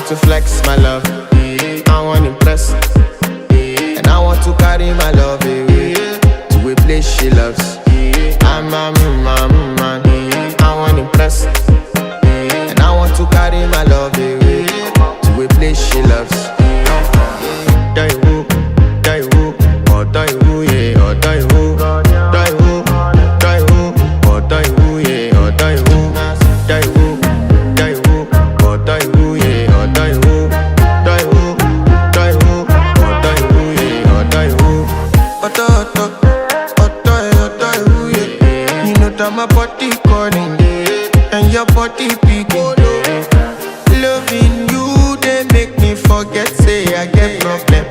want to flex my love, I want to impress, and I want to carry my love away to a place she loves. I'm a man, I want to impress, and I want to carry my love away to a place she loves. Die who, or die who, yeah, or die who, die who, or die who, yeah, or die who, die who, or die who, yeah, or die who, or die who, yeah, or die who. You know that my body calling, and your body picking. Loving you, they make me forget, say I get problem.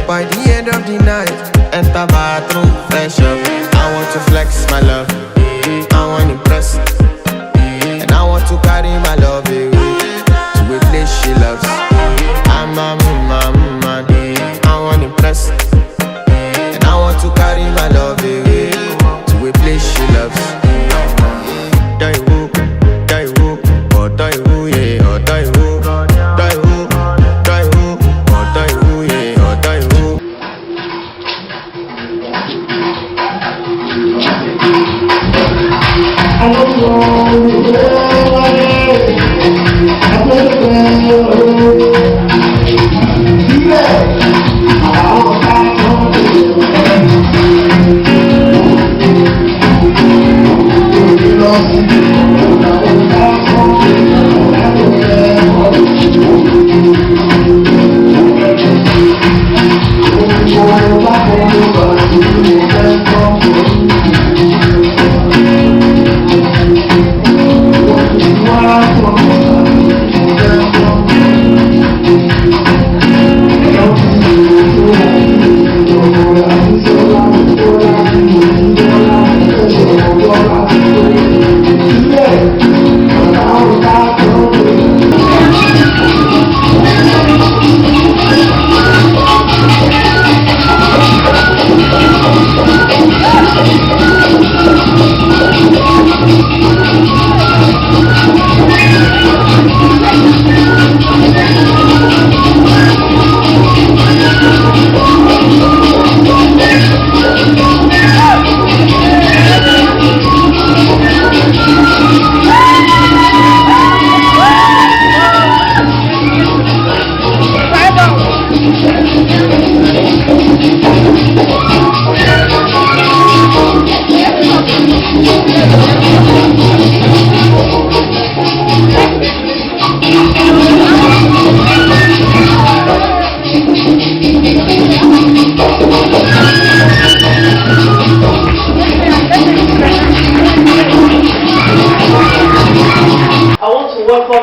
By the end of the night, enter bathroom, fresh up. I want to flex my love, I want to impress, and I want to carry my love away to a place she loves. I'm a man, I want to impress, and I want to carry my love away to a place she loves. Die who, or die who, yeah, or die who, die who, or die who, yeah, or die who.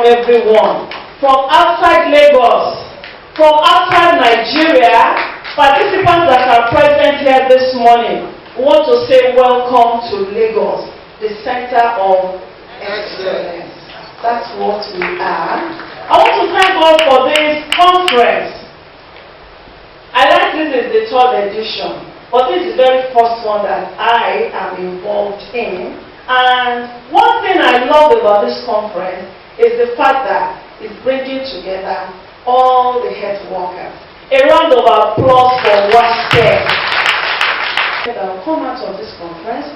Everyone from outside Lagos, from outside Nigeria, participants that are present here this morning, we want to say welcome to Lagos, the center of excellence. That's what we are. I want to thank God for this conference. I like this is the 3rd edition, but this is the very first one that I am involved in. And one thing I love about this conference is the fact that it's bringing together all the health workers. A round of applause for WASPEN. That will come out of this conference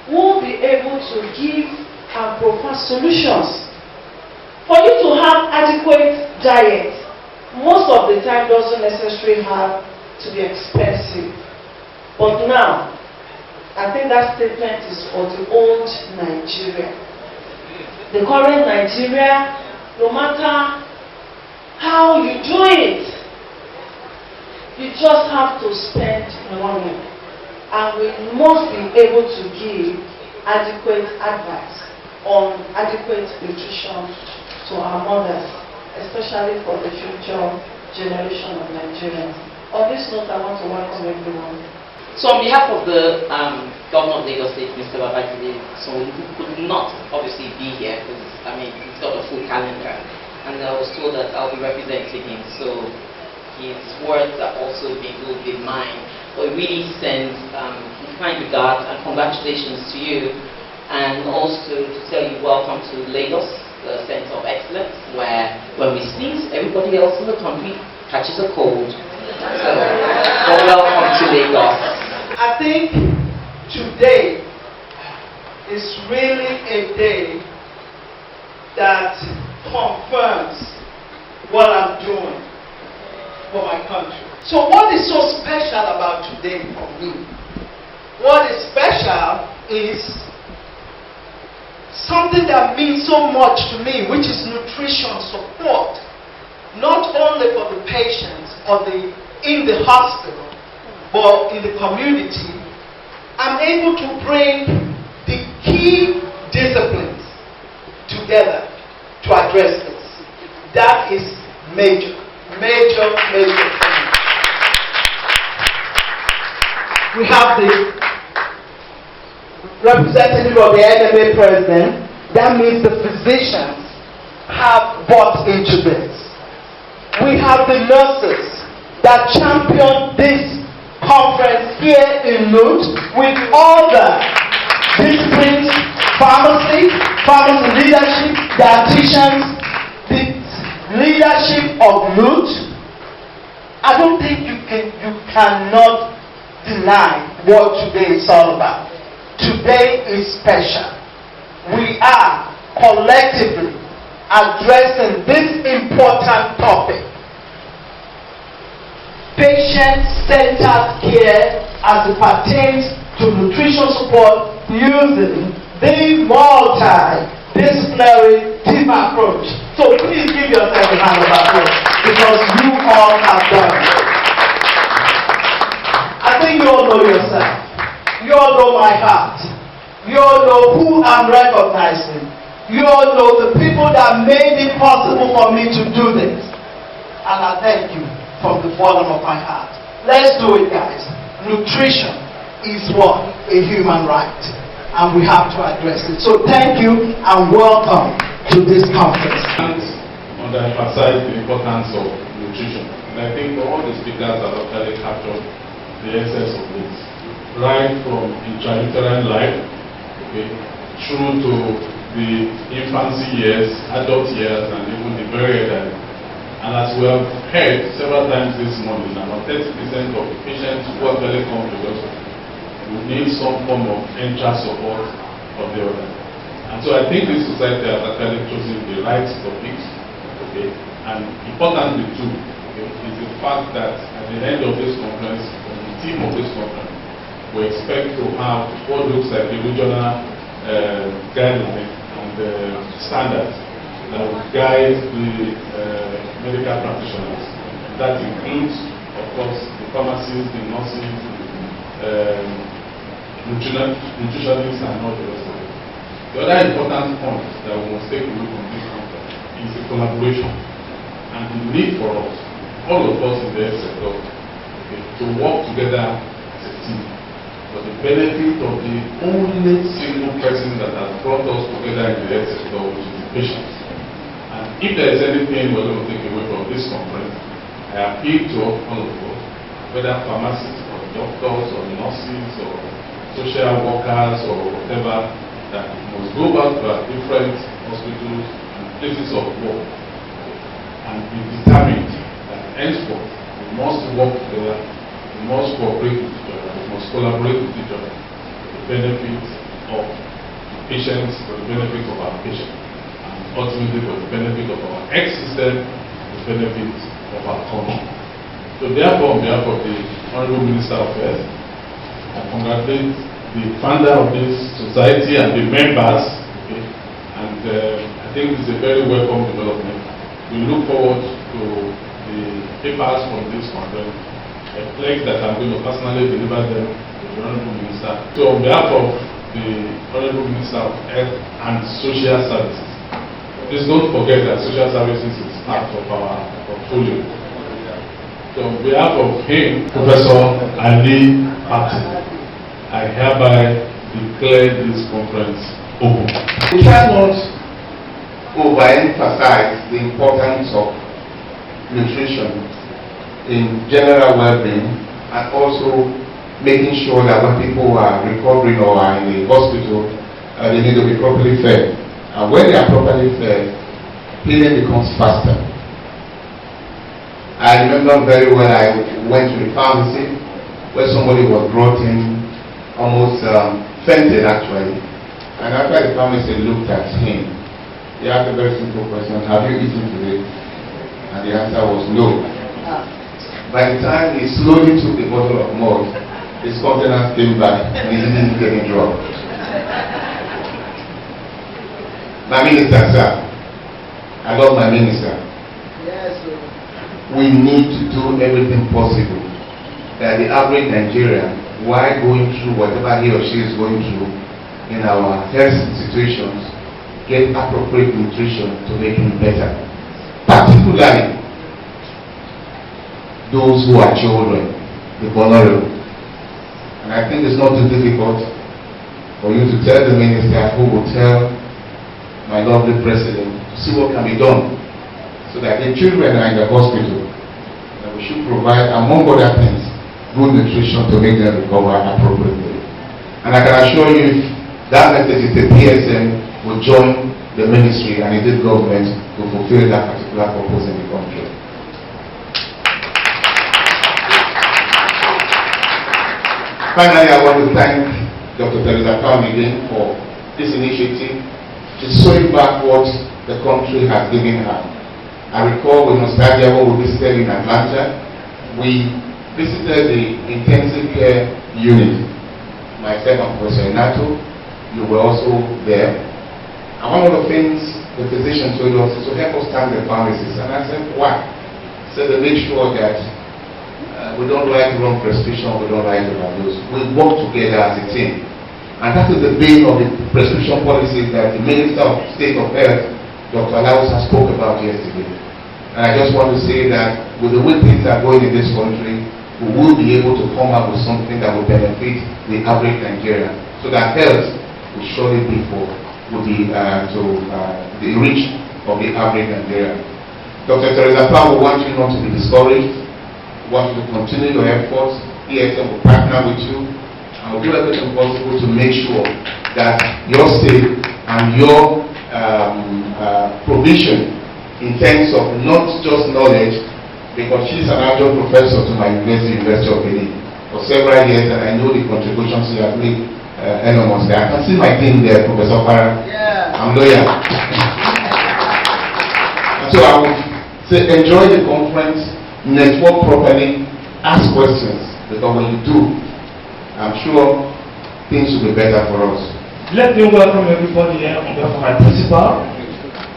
will be able to give and provide solutions. For you to have adequate diet, most of the time doesn't necessarily have to be expensive. But now, I think that statement is for the old Nigeria. The current Nigeria, no matter how you do it, you just have to spend money. And we must be able to give adequate advice on adequate nutrition to our mothers, especially for the future generation of Nigerians. On this note, I want to welcome everyone. So on behalf of the Governor of Lagos State, Mr. Babajide, so he could not obviously be here because, I mean, he's got a full calendar. And I was told that I'll be representing him, so his words are also will be mine. But we really send kind regards and congratulations to you, and also to tell you welcome to Lagos, the Center of Excellence, where when we sneeze, everybody else in the country catches a cold. So, welcome to Lagos. I think today is really a day that confirms what I'm doing for my country. So what is so special about today for me? What is special is something that means so much to me, which is nutrition support, not only for the patients or in the hospital, but in the community. I'm able to bring the key disciplines together to address this. That is major for me. We have the representative of the NMA president. That means the physicians have bought into this. We have the nurses that champion this conference here in LUTH with all the disciplines, pharmacy leadership, dietitians, the leadership of LUTH. I don't think you cannot deny what today is all about. Today is special. We are collectively addressing this important topic. Patient-centered care as it pertains to nutrition support using the multidisciplinary team approach. So please give yourself a round of applause because you all have done it. I think you all know yourself. You all know my heart. You all know who I'm recognizing. You all know the people that made it possible for me to do this. And I thank you from the bottom of my heart. Let's do it, guys. Nutrition is what? A human right. And we have to address it. So thank you and welcome to this conference. Emphasize the importance of nutrition. And I think all the speakers have actually captured the essence of this. Right from intrauterine life, okay, through to the infancy years, adult years, and even the very elderly. And as we have heard several times this morning, about 30% of the patients who actually come to us will need some form of enteral support of the other. And so I think this society has actually chosen the right topics, okay, and importantly too, okay, is the fact that at the end of this conference, from the team of this conference, we expect to have what looks like a regional guideline and standards that will guide the medical practitioners. That includes, of course, the pharmacists, the nurses, nutritionists, and all the rest of it. The other important point that we must take a look on this conference is the collaboration and the need for us, all of us in the health sector, okay, to work together as a team for the benefit of the only single person that has brought us together in the health sector, which is the patient. And if there is anything we're going to take away from this conference, I appeal to all of us, whether pharmacists or doctors or nurses or social workers or whatever, that we must go back to our different hospitals and places of work and be determined that henceforth we must work together, we must cooperate with each other, we must collaborate with each other for the benefit of the patients, for the benefit of our patients, and ultimately for the benefit of our health system, the benefit of our country. So therefore, on behalf of the Honorable Minister of Health, I congratulate the founder of this society and the members, okay, and I think it's a very welcome development. We look forward to the papers from this conference. I pledge that I'm going to personally deliver them to the Honorable Minister. So on behalf of the Honorable Minister of Health and Social Services, please don't forget that social services is part of our portfolio. So on behalf of him, Professor Ali Patti, I hereby declare this conference open. We cannot overemphasize the importance of nutrition in general well-being and also making sure that when people are recovering or are in the hospital, they need to be properly fed. And when they are properly fed, healing becomes faster. I remember very well, I went to the pharmacy where somebody was brought in, almost fainted actually. And after the pharmacist looked at him, he asked a very simple question: have you eaten today? And the answer was no. By the time he slowly took the bottle of malt, his countenance came back and he didn't get any drop. My minister, sir, I love my minister. Yes, sir. We need to do everything possible that the average Nigerian, while going through whatever he or she is going through in our health situations, get appropriate nutrition to make him better. Particularly those who are children, the vulnerable. And I think it's not too difficult for you to tell the minister, who will tell my lovely president, to see what can be done so that the children are in the hospital, that we should provide, among other things, good nutrition to make them recover appropriately. And I can assure you, if that message is the PSM will join the ministry and indeed government to fulfill that particular purpose in the country. Finally, I want to thank Dr. Teresa Pounds again for this initiative. She's showing back what the country has given her. I recall with nostalgia when we visited in Atlanta, we visited the intensive care unit. Myself and Professor Nato, you were also there. And one of the things the physician told us is to help us thank the pharmacists. And I said, why? He said to make sure that we don't write wrong prescription, we don't write overdose. We work together as a team. And that is the bane of the prescription policies that the Minister of State of Health, Dr. Alausa, spoke about yesterday. And I just want to say that with the way things are going in this country, we will be able to come up with something that will benefit the average Nigerian, so that health will surely be to the reach of the average Nigerian. Dr. Teresa Pounds, we want you not to be discouraged. We want you to continue your efforts. ESM will partner with you and will do everything possible to make sure that your state and your provision in terms of not just knowledge, because she's an adjunct professor to my University of Benin for several years, and I know the contributions she has made enormous there. I can see my team there, Professor Farah. Yeah. I'm loyal. And so I would say enjoy the conference, network properly, ask questions, because when you do, I'm sure things will be better for us. Let me welcome everybody here on behalf of my principal,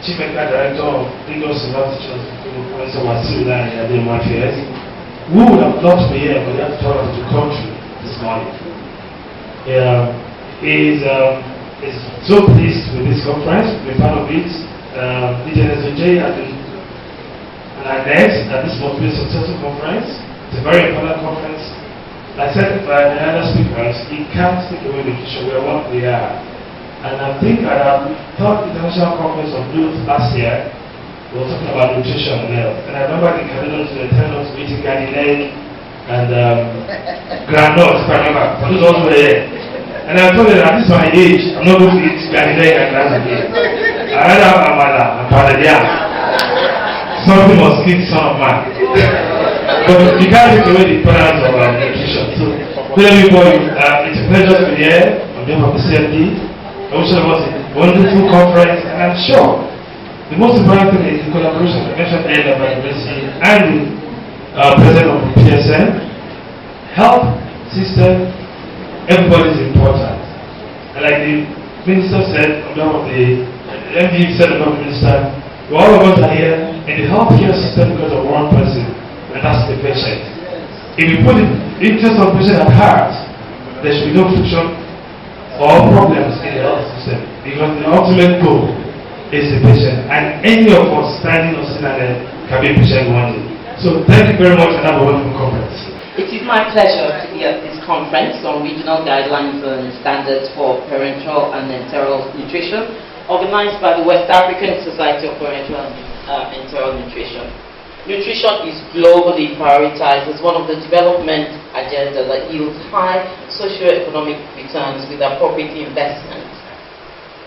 Chief Medical Director of Lagos University, Professor Wasila and Affairs, who would have loved to be here, but they have to travel to the country this morning. He is so pleased with this conference, to be part of it. DJSJ has been an advance that this must be a successful conference. It's a very important conference. Like I said by the other speakers, it can't take away the nutrition. We are what we are. And I think at our third international conference of LUTH last year, we were talking about nutrition and health. And I remember the candidates were telling us to eat garden egg and granules, if I remember. For those who were here. And I told them, at this my age, I'm not going to eat garden egg and granules again. I rather have amala and pounded yam. Something must kill the son of man. But you can't take away the importance of nutrition. So, everybody, it's a pleasure to be here on behalf of the CFD. I wish it was a wonderful conference, and I'm sure the most important thing is the collaboration I mentioned earlier by the university and the president of the PSN. Health system, everybody is important. And like the minister said, on behalf of the MD said about the minister, all of us are here in the healthcare system because of one person, and that's the patient. If we put the interest of the patient at heart, there should be no friction or problems in the health system, because the ultimate goal is the patient, and any of us standing or sitting there can be a patient one day. So thank you very much, and have a wonderful conference. It is my pleasure to be at this conference on regional guidelines and standards for parenteral and enteral nutrition, organized by the West African Society of Parenteral and Enteral Nutrition. Nutrition is globally prioritized as one of the development agenda that yields high socio-economic returns with appropriate investment.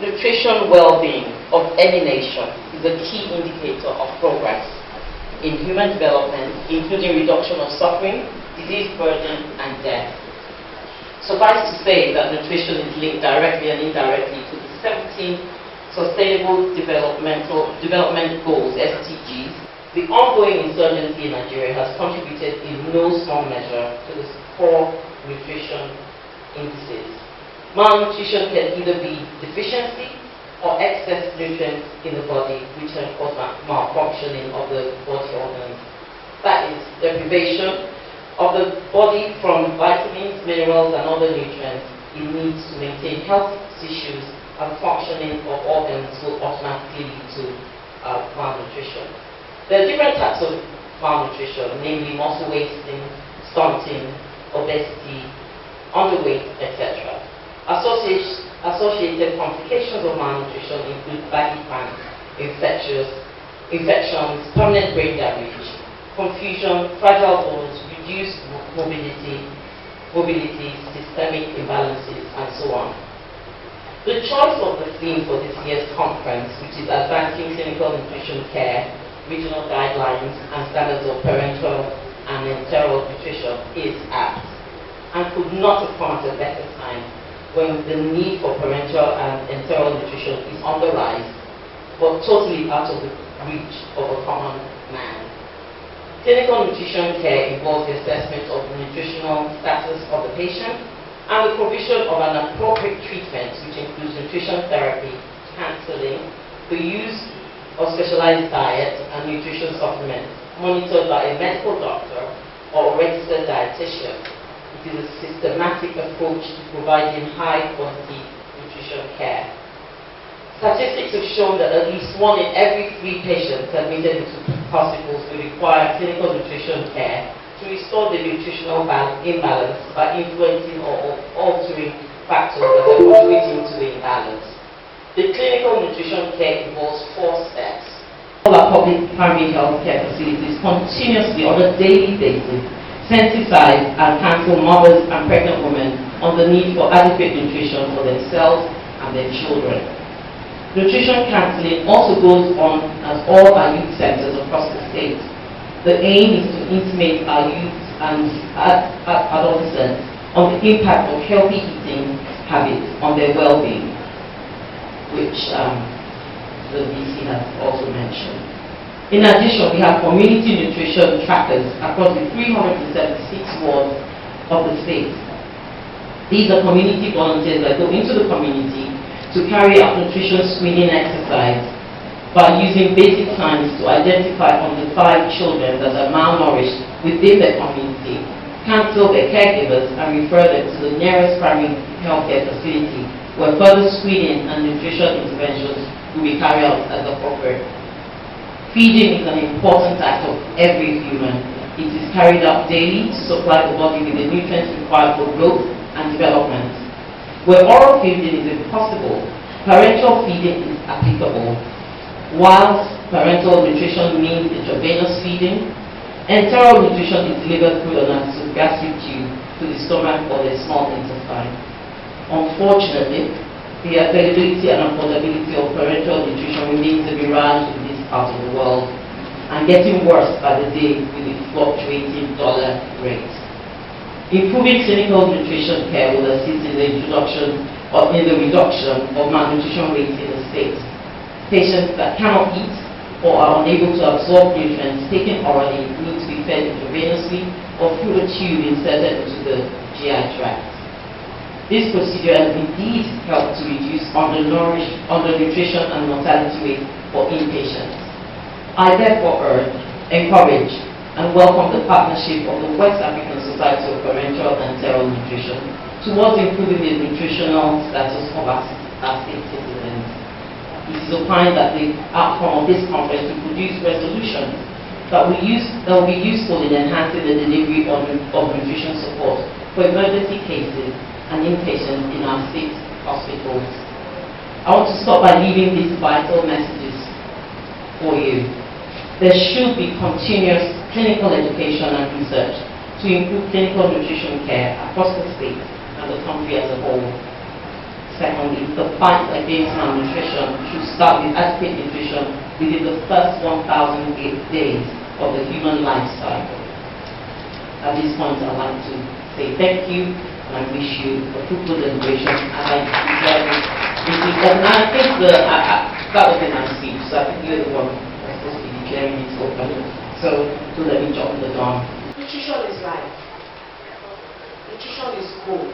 Nutrition well-being of any nation is a key indicator of progress. in human development, including reduction of suffering, disease burden, and death. Suffice to say that nutrition is linked directly and indirectly to the 17 Sustainable Development Goals, SDGs. The ongoing insurgency in Nigeria has contributed in no small measure to the poor nutrition indices. Malnutrition can either be deficiency or excess nutrients in the body, which can cause malfunctioning of the body organs. That is, deprivation of the body from vitamins, minerals, and other nutrients it needs to maintain healthy tissues, and functioning of organs will automatically lead to malnutrition. There are different types of malnutrition, namely muscle wasting, stunting, obesity, underweight, etc. Associated complications of malnutrition include baggy pants, infections, permanent brain damage, confusion, fragile bones, reduced mobility, systemic imbalances, and so on. The choice of the theme for this year's conference, which is Advancing Clinical Nutrition Care, Regional Guidelines and Standards of Parenteral and Enteral Nutrition, is apt and could not have come at a better time when the need for parenteral and enteral nutrition is on the rise, but totally out of the reach of a common man. Clinical nutrition care involves the assessment of the nutritional status of the patient and the provision of an appropriate treatment, which includes nutrition therapy, counseling, the use of specialized diet and nutrition supplements monitored by a medical doctor or a registered dietitian. It is a systematic approach to providing high-quality nutrition care. Statistics have shown that at least 1 in every 3 patients admitted into hospitals will require clinical nutrition care to restore the nutritional imbalance by influencing or altering factors that are contributing to the imbalance. The clinical nutrition care involves 4 steps. All our public primary health care facilities continuously, on a daily basis, sensitize and counsel mothers and pregnant women on the need for adequate nutrition for themselves and their children. Nutrition counseling also goes on at all our youth centers across the state. The aim is to intimate our youth and adolescents on the impact of healthy eating habits on their well-being, which the VC has also mentioned. In addition, we have community nutrition trackers across the 376 wards of the state. These are community volunteers that go into the community to carry out nutrition screening exercise by using basic science to identify under 5 children that are malnourished within the community, counsel their caregivers, and refer them to the nearest primary healthcare facility where further screening and nutrition interventions will be carried out as appropriate. Feeding is an important act of every human. It is carried out daily to supply the body with the nutrients required for growth and development. Where oral feeding is impossible, parenteral feeding is applicable. Whilst parenteral nutrition means intravenous feeding, enteral nutrition is delivered through an nasogastric tube to the stomach or the small intestine. Unfortunately, the availability and affordability of parenteral nutrition remains a mirage in this part of the world and getting worse by the day with the fluctuating dollar rate. Improving clinical nutrition care will assist in the reduction of malnutrition rates in the state. Patients that cannot eat or are unable to absorb nutrients taken orally need to be fed intravenously or through a tube inserted into the GI tract. This procedure has indeed helped to reduce undernutrition and mortality rate for inpatients. I therefore encourage and welcome the partnership of the West African Society of Parenteral and Enteral Nutrition towards improving the nutritional status of our state citizens. It is opined that the outcome of this conference will produce resolutions that will be useful in enhancing the delivery of nutrition support for emergency cases and inpatients in our state hospitals. I want to start by leaving these vital messages for you. There should be continuous clinical education and research to improve clinical nutrition care across the state and the country as a whole. Secondly, the fight against malnutrition should start with adequate nutrition within the first 1,000 days of the human life cycle. At this point, I'd like to say thank you and I wish you a fruitful deliberation as I declare this. And I think that was in my speech, so I think you're the one that's supposed to be declaring it open. So let me jump the gun. Nutrition is life. Nutrition is gold.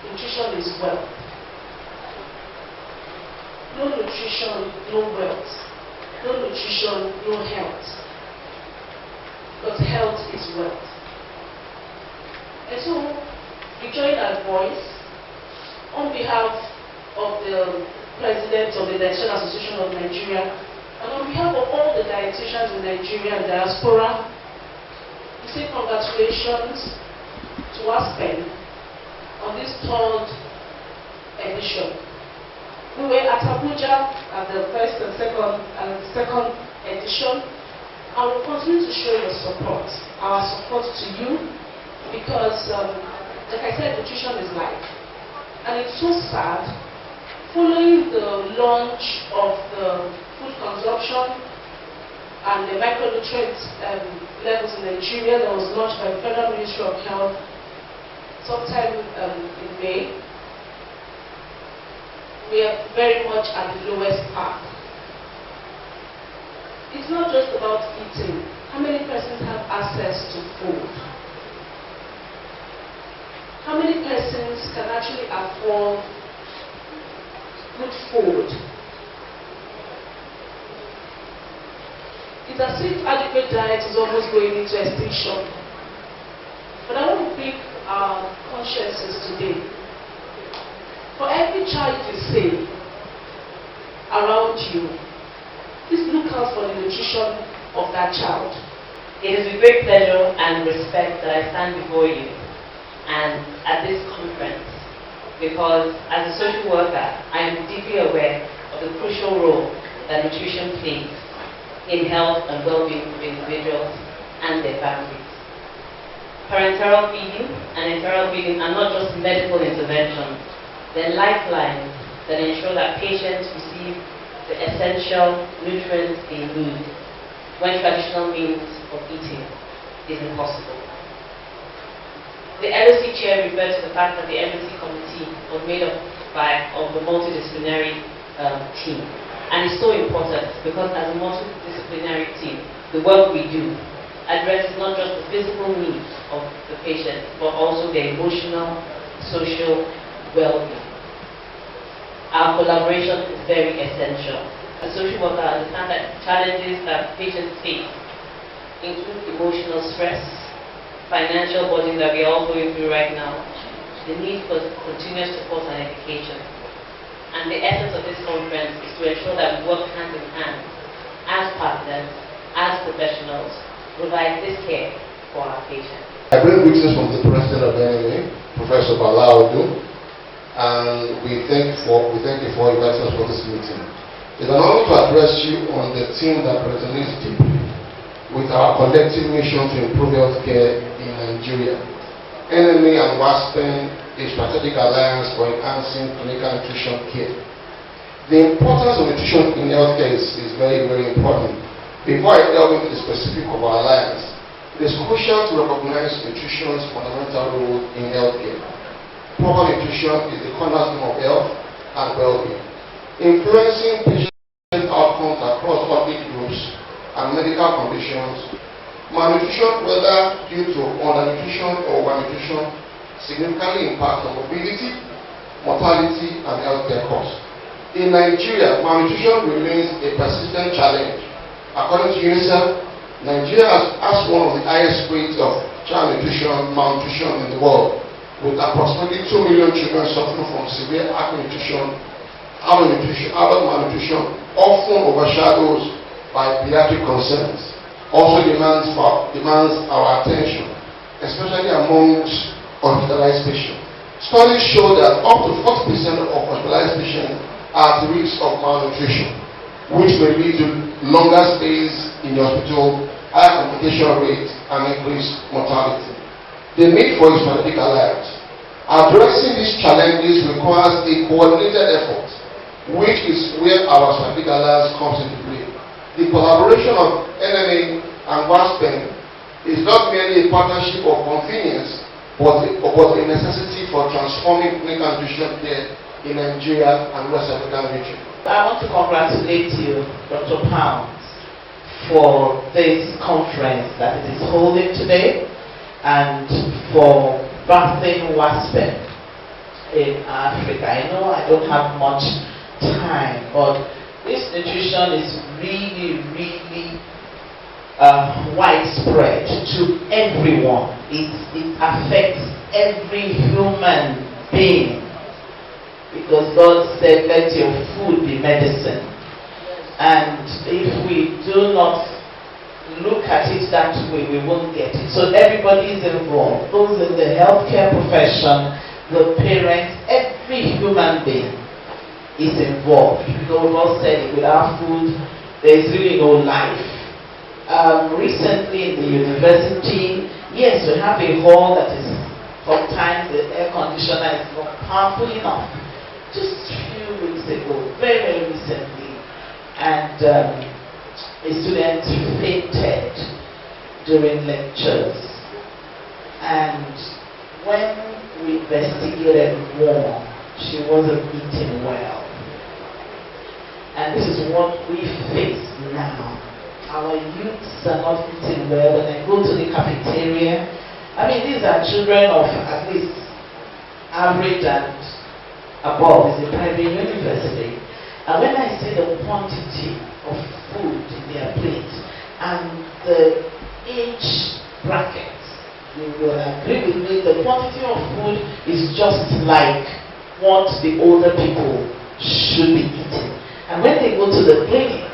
Nutrition is wealth. No nutrition, no wealth. No nutrition, no health. But health is wealth. And so, we join our voice on behalf of the President of the Dietitian Association of Nigeria and on behalf of all the dietitians in Nigeria and diaspora. We say congratulations to WASPEN on this 3rd edition. We were at Abuja at the first and second edition, and we'll continue to show your support, our support to you, because, like I said, nutrition is life. And it's so sad, following the launch of the food consumption and the micronutrient levels in Nigeria that was launched by the Federal Ministry of Health sometime in May, we are very much at the lowest part. It's not just about eating. How many persons have access to food? How many persons can actually afford good food? It's as if adequate diet is almost going into extinction. But I want to pick our consciences today. For every child you see around you, please look out for the nutrition of that child. It is with great pleasure and respect that I stand before you and at this conference, because as a social worker, I am deeply aware of the crucial role that nutrition plays in health and well-being of individuals and their families. Parenteral feeding and enteral feeding are not just medical interventions, they're lifelines that ensure that patients receive the essential nutrients they need when traditional means of eating is impossible. The LOC chair referred to the fact that the LOC committee was made up of a multidisciplinary team. And it's so important because as a multidisciplinary team, the work we do addresses not just the physical needs of the patient, but also their emotional, social well-being. Our collaboration is very essential. As a social worker, I understand that challenges that patients face include emotional stress, financial burden that we are all going through right now, the need for continuous support and education. And the essence of this conference is to ensure that we work hand in hand as partners, as professionals, provide this care for our patients. I bring greetings from the President of the NMA, Professor Balaudu, and we thank you for inviting us for this meeting. It's an honor to address you on the theme that resonates deeply with our collective mission to improve healthcare in Nigeria. NMA and WASPEN, a strategic alliance for enhancing clinical nutrition care. The importance of nutrition in healthcare is very, very important. Before I delve into the specific of our alliance, it is crucial to recognize nutrition's fundamental role in healthcare. Proper nutrition is the cornerstone of health and well-being, influencing patient outcomes across all age groups and medical conditions. Malnutrition, whether due to undernutrition or overnutrition, significantly impacts on mobility, mortality, and healthcare costs. In Nigeria, malnutrition remains a persistent challenge. According to UNICEF, Nigeria has one of the highest rates of child malnutrition in the world, with approximately 2 million children suffering from severe acute malnutrition, often overshadows by pediatric concerns. Also demands our attention, especially amongst hospitalized patients. Studies show that up to 40% of hospitalized patients are at risk of malnutrition, which may lead to longer stays in the hospital, higher complication rates, and increased mortality. The need for a strategic alliance. Addressing these challenges requires a coordinated effort, which is where our strategic alliance comes into play. the collaboration of NMA and WASPEN is not merely a partnership of convenience, but a necessity for transforming clinical nutrition care in Nigeria and West African region. I want to congratulate you, Dr. Pounds, for this conference that it is holding today and for birthing WASPEN in Africa. I know I don't have much time, but this nutrition is really, really widespread to everyone. It affects every human being, because God said, let your food be medicine. And if we do not look at it that way, we won't get it. So everybody is involved. Those in the healthcare profession, the parents, every human being is involved. Because God said, without food, there is really no life. Recently in the university, yes, we have a hall that is, sometimes the air conditioner is not powerful enough. Just a few weeks ago, very, very recently, and a student fainted during lectures. And when we investigated more, she wasn't eating well. And this is what we face now. Our youths are not eating well. When I go to the cafeteria, I mean, these are children of at least average and above. It's a private university. And when I see the quantity of food in their plate and the age brackets, you will agree with me, the quantity of food is just like what the older people should be eating. And when they go to the clinic,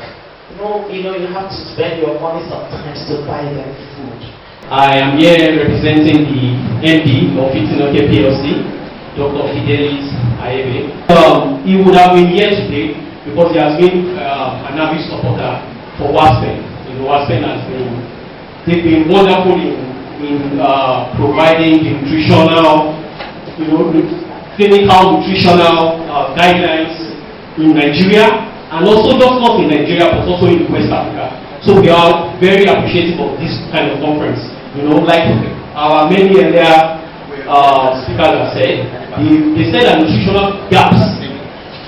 you have to spend your money sometimes to buy them food. I am here representing the MD of Fidson Healthcare Plc, Dr. Fidelis Ayebe. He would have been here today because he has been an avid supporter for WASPEN. WASPEN they've been wonderful in providing the nutritional, clinical nutritional guidelines in Nigeria, and also not in Nigeria but also in West Africa. So we are very appreciative of this kind of conference. Like our many earlier speakers have said, they said that nutritional gaps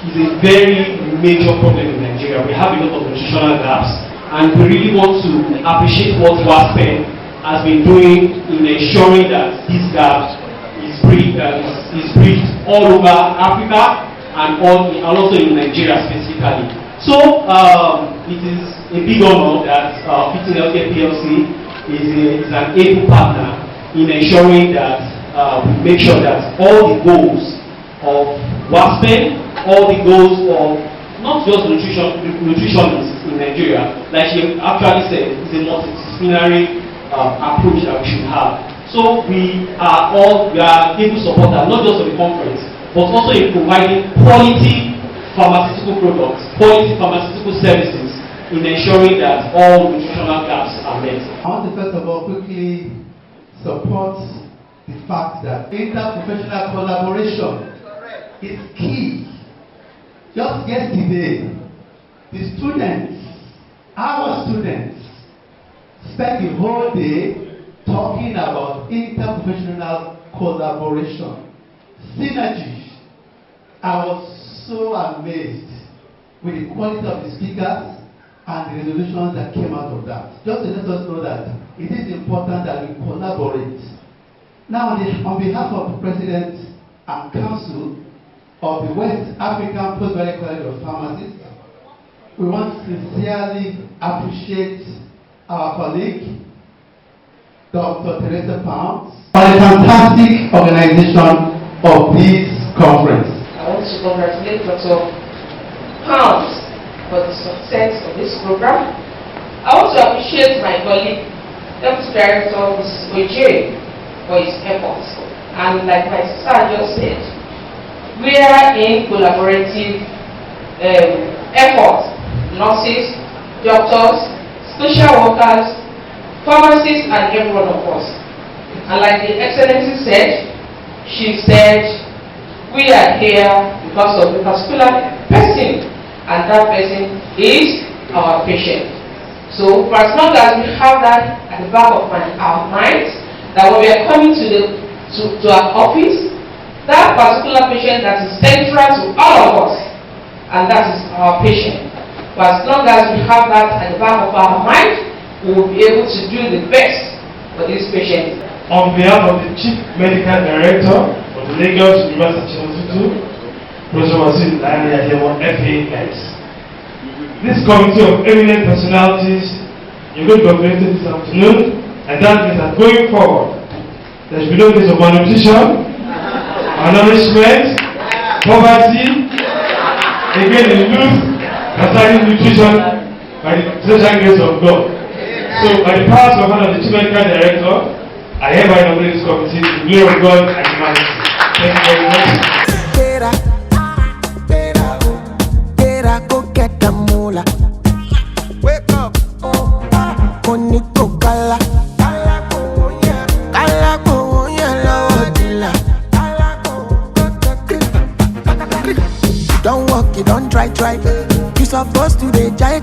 is a very major problem in Nigeria. We have a lot of nutritional gaps, and we really want to appreciate what WASPEN has been doing in ensuring that this gap is bridged all over Africa and also in Nigeria specifically. So it is a big honor that Fidson Healthcare Plc is an able partner in ensuring that we make sure that all the goals of WASPEN, all the goals of not just nutritionists in Nigeria, like she actually said, is a multidisciplinary approach that we should have. So we are able supporters, not just for the conference, but also in providing quality pharmaceutical products, quality pharmaceutical services, in ensuring that all nutritional gaps are met. I want to first of all quickly support the fact that interprofessional collaboration is key. Just yesterday, our students, spent the whole day talking about interprofessional collaboration, synergy. I was so amazed with the quality of the speakers and the resolutions that came out of that. Just to let us know that it is important that we collaborate. Now, on behalf of the President and Council of the West African Postgraduate College of Pharmacists, we want to sincerely appreciate our colleague, Dr. Teresa Pounds, for the fantastic organization of this conference. I want to congratulate Dr. Pounds for the success of this program. I want to appreciate my colleague, Deputy Director Mrs. Oje, for his efforts. And like my sister just said, we are in collaborative efforts. Nurses, doctors, social workers, pharmacists, and every one of us. And like the Excellency said, she said, we are here because of a particular person, and that person is our patient. So for as long as we have that at the back of our minds, that when we are coming to our office, that particular patient that is central to all of us, and that is our patient. For as long as we have that at the back of our mind, we will be able to do the best for this patient. On behalf of the Chief Medical Director of the Lagos University Hospital, Professor Wasil Ayademo, FAS. This committee of eminent personalities is going to be operating this afternoon, and that means that going forward, there should be no case of malnutrition, malnourishment, poverty, again in LUTH, concerning nutrition by the special grace of God. So, by the powers of one of the Chief Medical Director, I hereby nominate this committee to the glory of God and humanity. Thank you very much. Go get the moolah. Wake up. Koniko kala. Don't walk, you don't try. You supposed to be jai.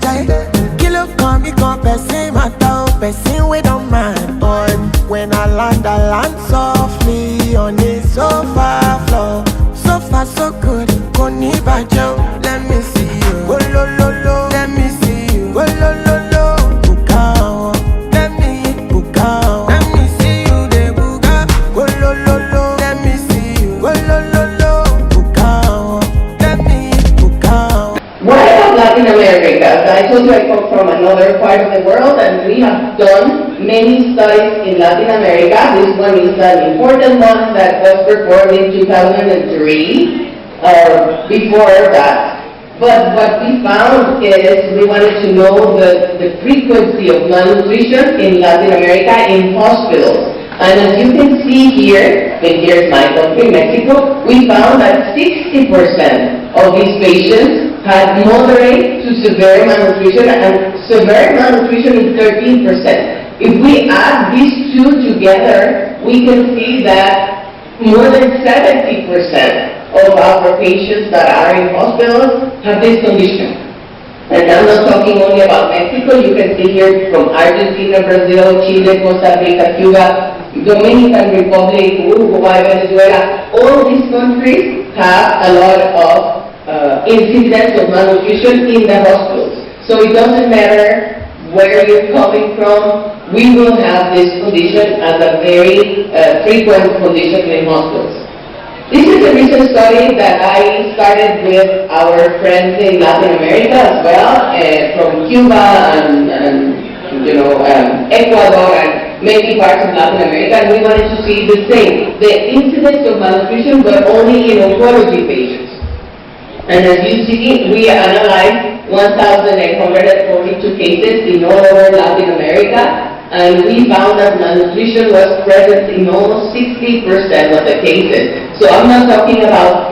Kill up, come, person, matter, person, we don't mind. But when I land softly on the sofa floor. So far, so good. Koni bajo, let me see you. Oh, lo, let me see you. Oh, lo, bukao. Let me see you, de buga. Oh, lo, let me see you. Oh, lo, bukao. Let me bukao. What about Latin America? I told you I come from another part of the world, and we have done many studies in Latin America. This one is an important one that was performed in 2003. Before that. But what we found is we wanted to know the frequency of malnutrition in Latin America in hospitals. And as you can see here, and here's my country, Mexico, we found that 60% of these patients had moderate to severe malnutrition, and severe malnutrition is 13%. If we add these two together, we can see that more than 70% of our patients that are in hospitals have this condition. And I'm not talking only about Mexico. You can see here from Argentina, Brazil, Chile, Costa Rica, Cuba, Dominican Republic, Uruguay, Venezuela. All these countries have a lot of incidents of malnutrition in the hospitals. So it doesn't matter where you're coming from, we will have this condition as a very frequent condition in hospitals. This is a recent study that I started with our friends in Latin America as well, from Cuba and Ecuador and many parts of Latin America, and we wanted to see the same, the incidence of malnutrition, but only in oncology patients. And as you see, we analyzed 1,842 cases in all over Latin America, and we found that malnutrition was present in almost 60% of the cases. So I'm not talking about,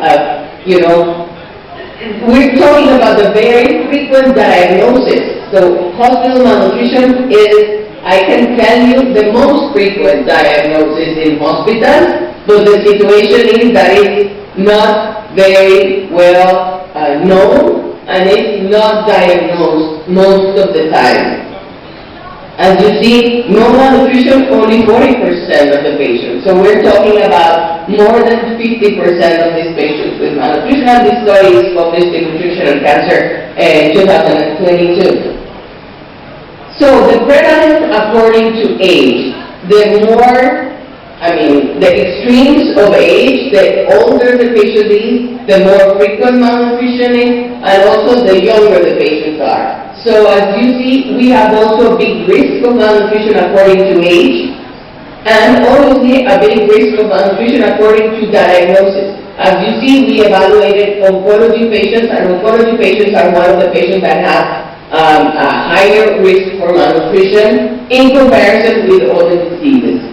we're talking about the very frequent diagnosis. So hospital malnutrition is, I can tell you, the most frequent diagnosis in hospitals, but the situation is that it's not very well known, and it's not diagnosed most of the time. As you see, no malnutrition, only 40% of the patients. So we're talking about more than 50% of these patients with malnutrition, and this study is published in Nutrition and Cancer in 2022. So the prevalence according to age, the extremes of age, the older the patient is, the more frequent malnutrition is, and also the younger the patients are. So as you see, we have also a big risk of malnutrition according to age, and obviously a big risk of malnutrition according to diagnosis. As you see, we evaluated oncology patients, and oncology patients are one of the patients that have a higher risk for malnutrition in comparison with other diseases.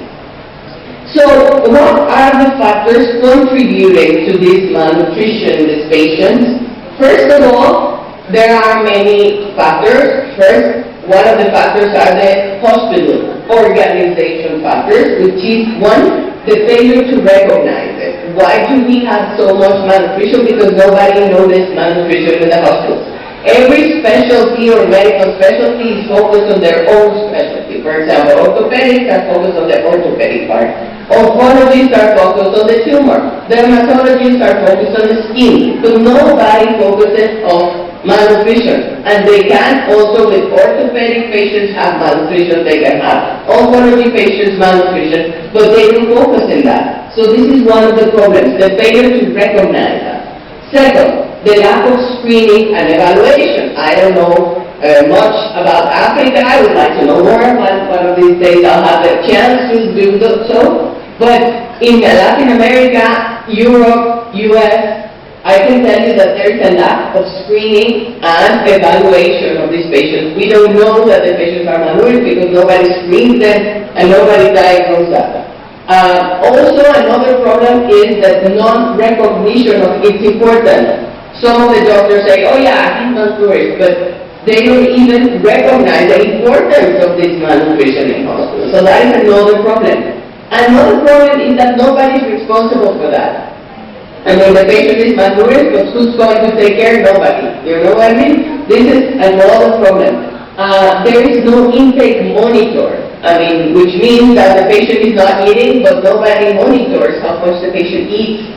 So what are the factors contributing to this malnutrition in these patients? First of all, there are many factors. First, one of the factors are the hospital organization factors, which is one, the failure to recognize it. Why do we have so much malnutrition? Because nobody noticed malnutrition in the hospitals. Every specialty or medical specialty is focused on their own specialty. For example, orthopedics are focused on the orthopedic part. Oncologists are focused on the tumor. Dermatologists are focused on the skin. But nobody focuses on malnutrition. And they can also, with orthopedic patients, have malnutrition. They can have oncology patients malnutrition, but they don't focus in that. So this is one of the problems, the failure to recognize that. Second, the lack of screening and evaluation. I don't know much about Africa. I would like to know more. One of these days I'll have the chance to do so. But in Latin America, Europe, US, I can tell you that there is a lack of screening and evaluation of these patients. We don't know that the patients are malnourished because nobody screens them and nobody diagnoses that. Also, another problem is that non-recognition of its importance. Some of the doctors say, oh yeah, he's malnourished, but they don't even recognize the importance of this malnutrition in hospitals. So that is another problem. Another problem is that nobody is responsible for that. I mean, the patient is malnourished, but who's going to take care? Nobody. You know what I mean? This is another problem. There is no intake monitor. I mean, which means that the patient is not eating, but nobody monitors how much the patient eats.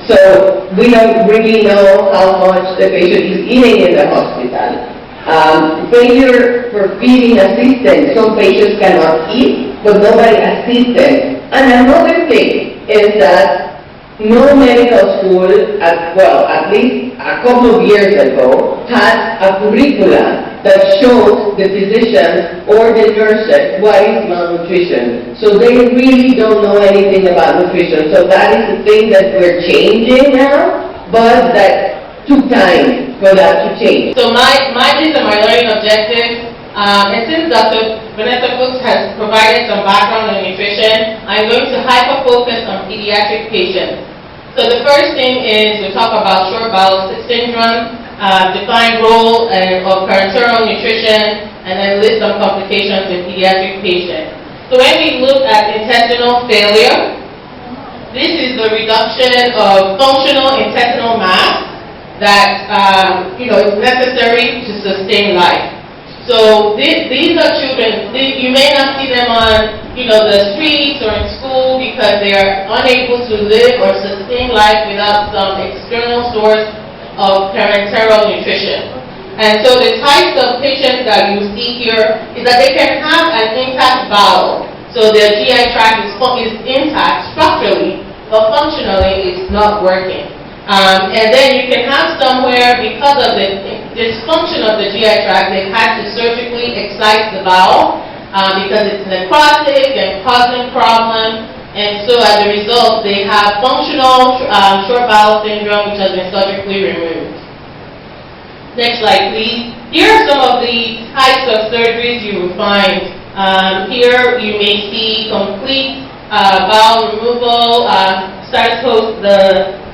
So we don't really know how much the patient is eating in the hospital. Failure for feeding assistance. Some patients cannot eat, but nobody assists them. And another thing is that no medical school, at least a couple of years ago, had a curricula that shows the physicians or the nurses what is malnutrition. So they really don't know anything about nutrition. So that is the thing that we're changing now, but that took time for that to change. So these are my learning objectives. And since Dr. Vanessa Fuchs has provided some background on nutrition, I'm going to hyper-focus on pediatric patients. So the first thing is we talk about short bowel syndrome, define role of parenteral nutrition, and then list some complications in pediatric patients. So when we look at intestinal failure, this is the reduction of functional intestinal mass that is necessary to sustain life. So these are children, you may not see them on the streets or in school because they are unable to live or sustain life without some external source of parenteral nutrition. And so the types of patients that you see here is that they can have an intact bowel. So their GI tract is intact structurally, but functionally it's not working. And then you can have somewhere, because of the dysfunction of the GI tract, they've had to surgically excite the bowel because it's necrotic and causing problems. And so as a result, they have functional short bowel syndrome, which has been surgically removed. Next slide, please. Here are some of the types of surgeries you will find. Here you may see complete bowel removal, starts post the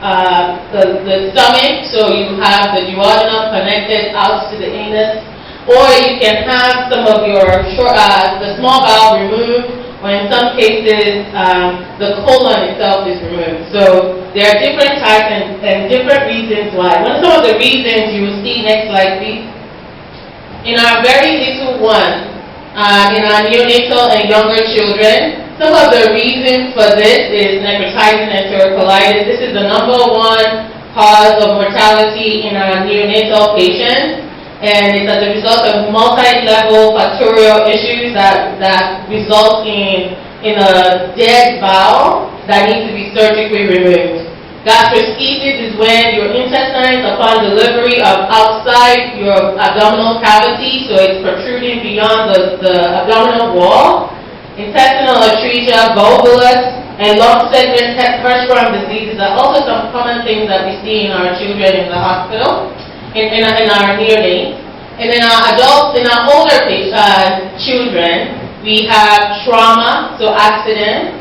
stomach, so you have the duodenum connected out to the anus, or you can have some of your the small bowel removed, or in some cases the colon itself is removed. So there are different types and different reasons why. Some of the reasons you will see, next slide please, in our very little ones, in our neonatal and younger children. Some of the reasons for this is necrotizing enterocolitis. This is the #1 cause of mortality in our neonatal patients, and it's as a result of multi-level factorial issues that result in a dead bowel that needs to be surgically removed. Gastroschisis is when your intestines, upon delivery, are outside your abdominal cavity, so it's protruding beyond the abdominal wall. Intestinal atresia, volvulus, and long segment Hirschsprung diseases are also some common things that we see in our children in the hospital, in our neonates. And in our adults, in our older children, we have trauma, so accidents,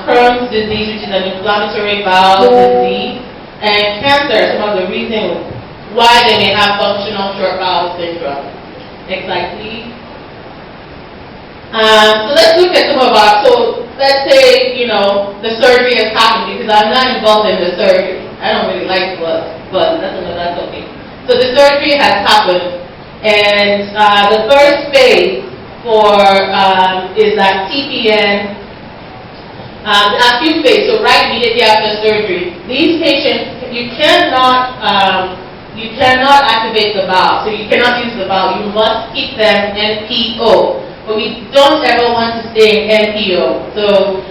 Crohn's disease, which is an inflammatory bowel disease, and cancer, some of the reasons why they may have functional short bowel syndrome. Next slide, please. So let's look at some of our, so let's say, the surgery has happened, because I'm not involved in the surgery. I don't really like blood, but that's okay. So the surgery has happened, and the first phase for is at TPN. Acute phase, so right immediately after surgery. These patients, you cannot activate the valve, so you cannot use the valve. You must keep them NPO. But we don't ever want to stay in NPO. So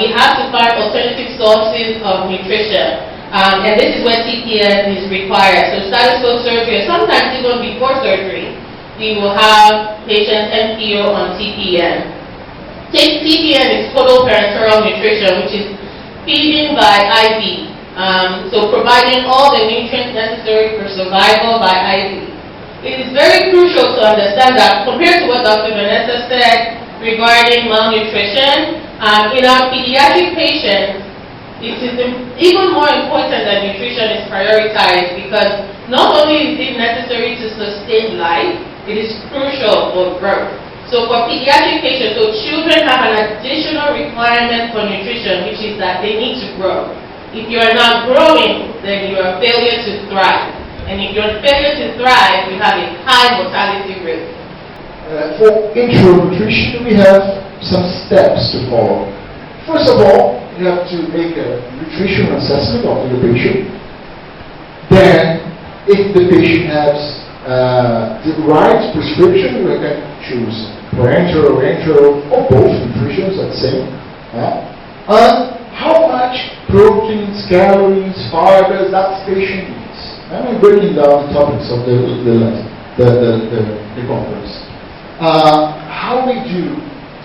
we have to find alternative sources of nutrition. And this is where TPN is required. So status quo surgery, and sometimes even before surgery, we will have patients NPO on TPN. TPN is total parenteral nutrition, which is feeding by IV. So providing all the nutrients necessary for survival by IV. It is very crucial to understand that compared to what Dr. Vanessa said regarding malnutrition, in our pediatric patients, it is even more important that nutrition is prioritized because not only is it necessary to sustain life, it is crucial for growth. So for pediatric patients, so children have an additional requirement for nutrition, which is that they need to grow. If you are not growing, then you are a failure to thrive. And if you're a failure to thrive, you have a high mortality rate. For enteral nutrition, we have some steps to follow. First of all, you have to make a nutritional assessment of the patient. Then, if the patient has the right prescription, we can choose parenteral or enteral or both nutritions, let's say. And how much proteins, calories, fibers that patient needs. I'm breaking down the topics of the conference. How we do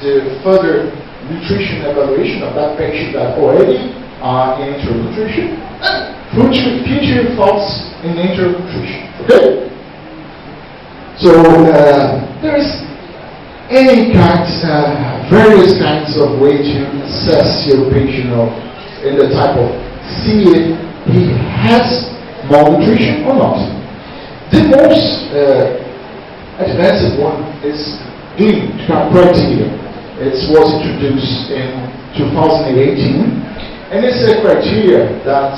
the further nutrition evaluation of that patient that already are in enteral nutrition, and future thoughts in enteral nutrition. Okay? So there is various kinds of way to assess your patient in the type of see if he has malnutrition or not. The most advanced one is doing criteria. It was introduced in 2018, and it's a criteria that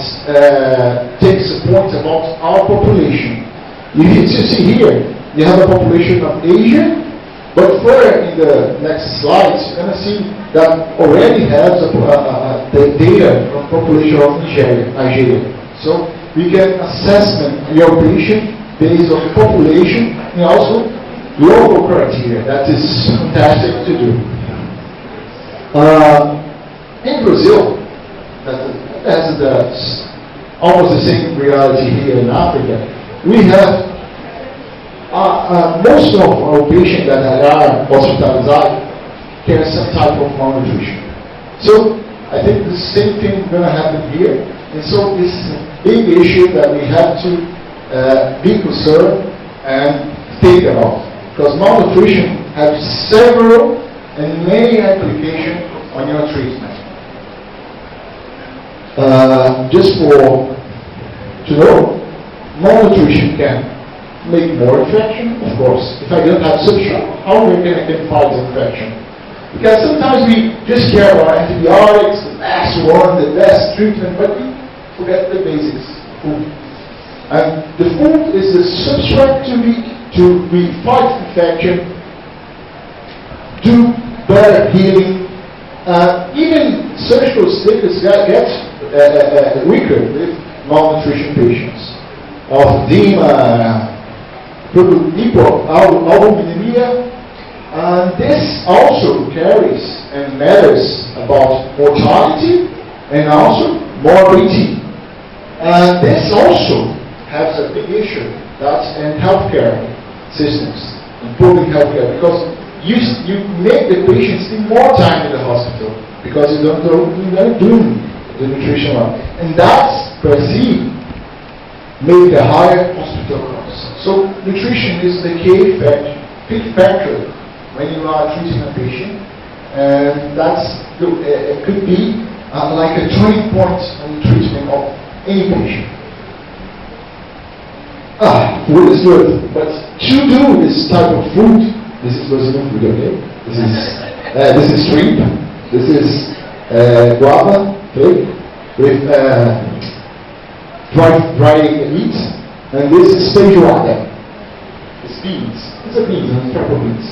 takes a point about our population. You see here, you have a population of Asia, but further in the next slides, you're going to see that already has the data from population of Nigeria. So we can assessment your patient based on the population and also local criteria. That is fantastic to do. In Brazil, that's almost the same reality here in Africa. We have most of our patients that are hospitalized carry some type of malnutrition. So I think the same thing is going to happen here. And so it's a big issue that we have to be concerned and take care of. Because malnutrition has several and many applications on your treatment. Just to know, malnutrition can make more infection, of course. If I don't have substrate, how can I fight the infection? Because sometimes we just care about antibiotics, the last one, the best treatment, but we forget the basics. Food. And the food is the substrate to fight infection, do better healing. Even surgical status gets weaker with malnutrition patients. Of edema, hypoalbuminemia, and this also carries and matters about mortality and also morbidity. And this also has a big issue that's in healthcare systems, in public healthcare, because you make the patient spend more time in the hospital because you don't do the nutrition well. And that's perceived make a higher hospital cost. So nutrition is the key factor when you are treating a patient, and it could be like a turning point in the treatment of any patient. Food is good, but to do this type of food, this is Brazilian food, okay? This is shrimp, this is guava, okay? With dry meat, And this is Pejuada. It's beans. It's a beans, and proper beans.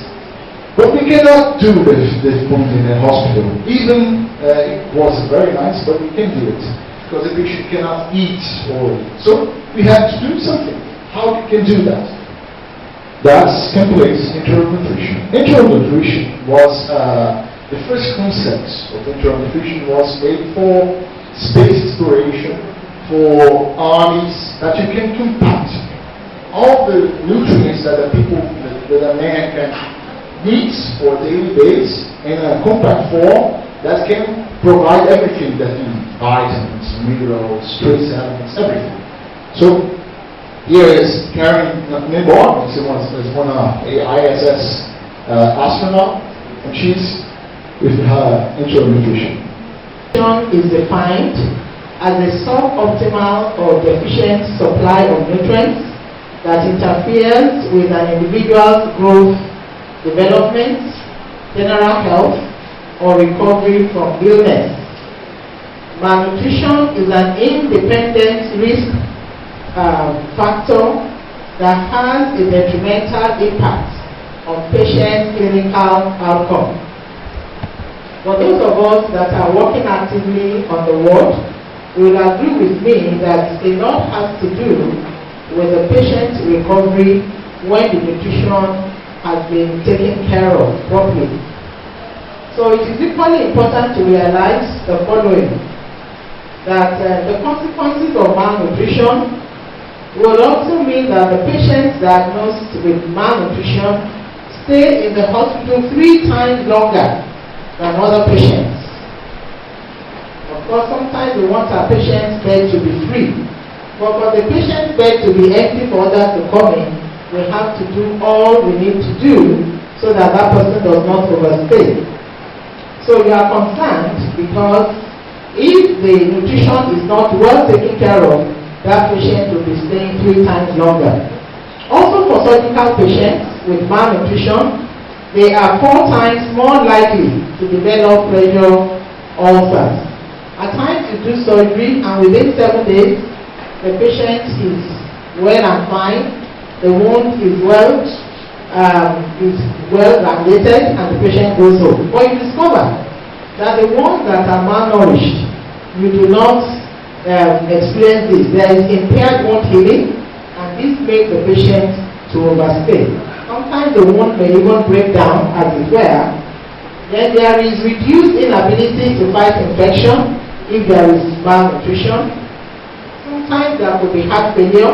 But we cannot do this food in a hospital. Even it was very nice, but we can do it. Because the patient cannot eat orally. So we have to do something. How we can do that? That's complex enteral nutrition. Enteral nutrition was the first concept of enteral nutrition was made for space exploration, for armies, that you can compact all the nutrients that a man can need for daily basis in a compact form that can provide everything that he needs: vitamins, minerals, trace elements, everything. So here is Karen Nibor. She was one of a ISS astronaut, and she's with her enteral nutrition. Is defined as a suboptimal or deficient supply of nutrients that interferes with an individual's growth, development, general health, or recovery from illness. Malnutrition is an independent risk factor that has a detrimental impact on patients' clinical outcome. For those of us that are working actively on the ward, you will agree with me that a lot has to do with the patient's recovery when the nutrition has been taken care of properly. So it is equally important to realize the following, that the consequences of malnutrition will also mean that the patients diagnosed with malnutrition stay in the hospital 3 times longer than other patients. Of course, sometimes we want our patient's bed to be free, but for the patient's bed to be empty for others to come in, we have to do all we need to do so that that person does not overstay. So we are concerned because if the nutrition is not well taken care of, that patient will be staying 3 times longer. Also for surgical patients with malnutrition, they are 4 times more likely to develop pressure ulcers. At times you do surgery and within 7 days, the patient is well and fine, the wound is well dilated, and the patient goes home. But you discover that the ones that are malnourished, you do not experience this. There is impaired wound healing, and this makes the patient to overstay. Sometimes the wound may even break down, as it were. Then there is reduced inability to fight infection if there is malnutrition. Sometimes there could be heart failure,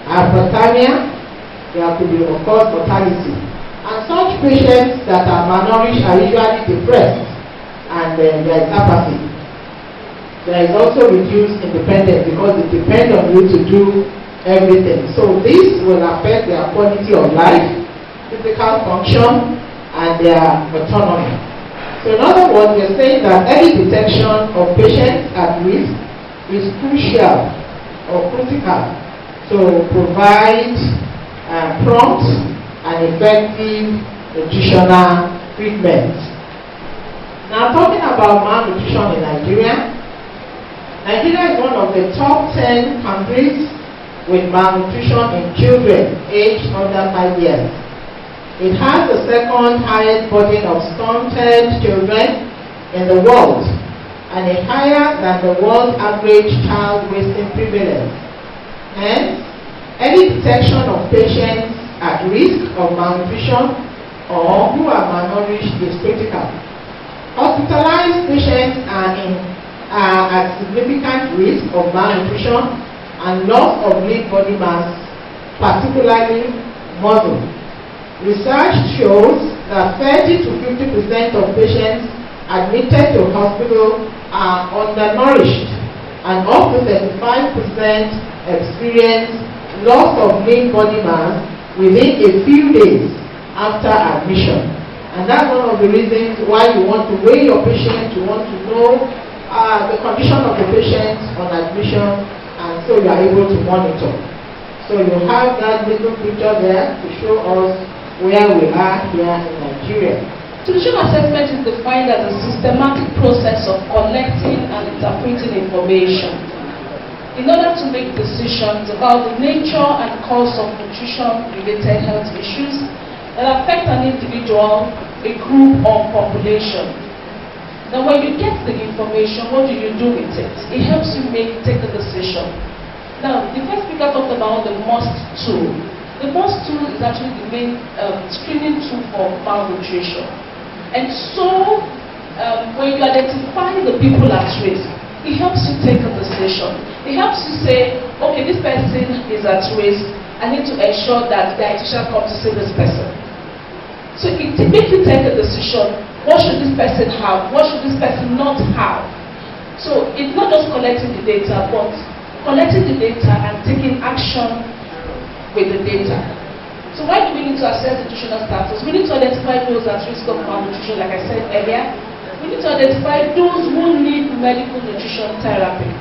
hypothermia, there could be, of course, mortality. And such patients that are malnourished are usually depressed, and there is apathy. There is also reduced independence because they depend on you to do everything. So this will affect their quality of life, physical function, and their autonomy. So in other words, we are saying that early detection of patients at risk is crucial or critical to provide prompt and effective nutritional treatment. Now, talking about malnutrition in Nigeria, Nigeria is one of the top 10 countries with malnutrition in children aged under 5 years. It has the second highest burden of stunted children in the world, and a higher than the world average child wasting prevalence. Hence, early detection of patients at risk of malnutrition or who are malnourished is critical. Hospitalized patients are at significant risk of malnutrition and loss of lean body mass, particularly muscle. Research shows that 30 to 50% of patients admitted to hospital are undernourished, and up to 35% experience loss of lean body mass within a few days after admission. And that's one of the reasons why you want to weigh your patient, you want to know the condition of the patient on admission, and so you are able to monitor. So you have that little picture there to show us where we are here in Nigeria. Nutrition assessment is defined as a systematic process of collecting and interpreting information in order to make decisions about the nature and cause of nutrition-related health issues that affect an individual, a group, or population. Now, when you get the information, what do you do with it? It helps you take a decision. Now, the first speaker talked about the MUST tool. The MUST tool is actually the main screening tool for malnutrition. And so, when you identify the people at risk, it helps you take a decision. It helps you say, okay, this person is at risk. I need to ensure that the dietitian comes to see this person. So it makes you take a decision. What should this person have? What should this person not have? So it's not just collecting the data, but collecting the data and taking action with the data. So why do we need to assess nutritional status? We need to identify those at risk of malnutrition, like I said earlier. We need to identify those who need medical nutrition therapy.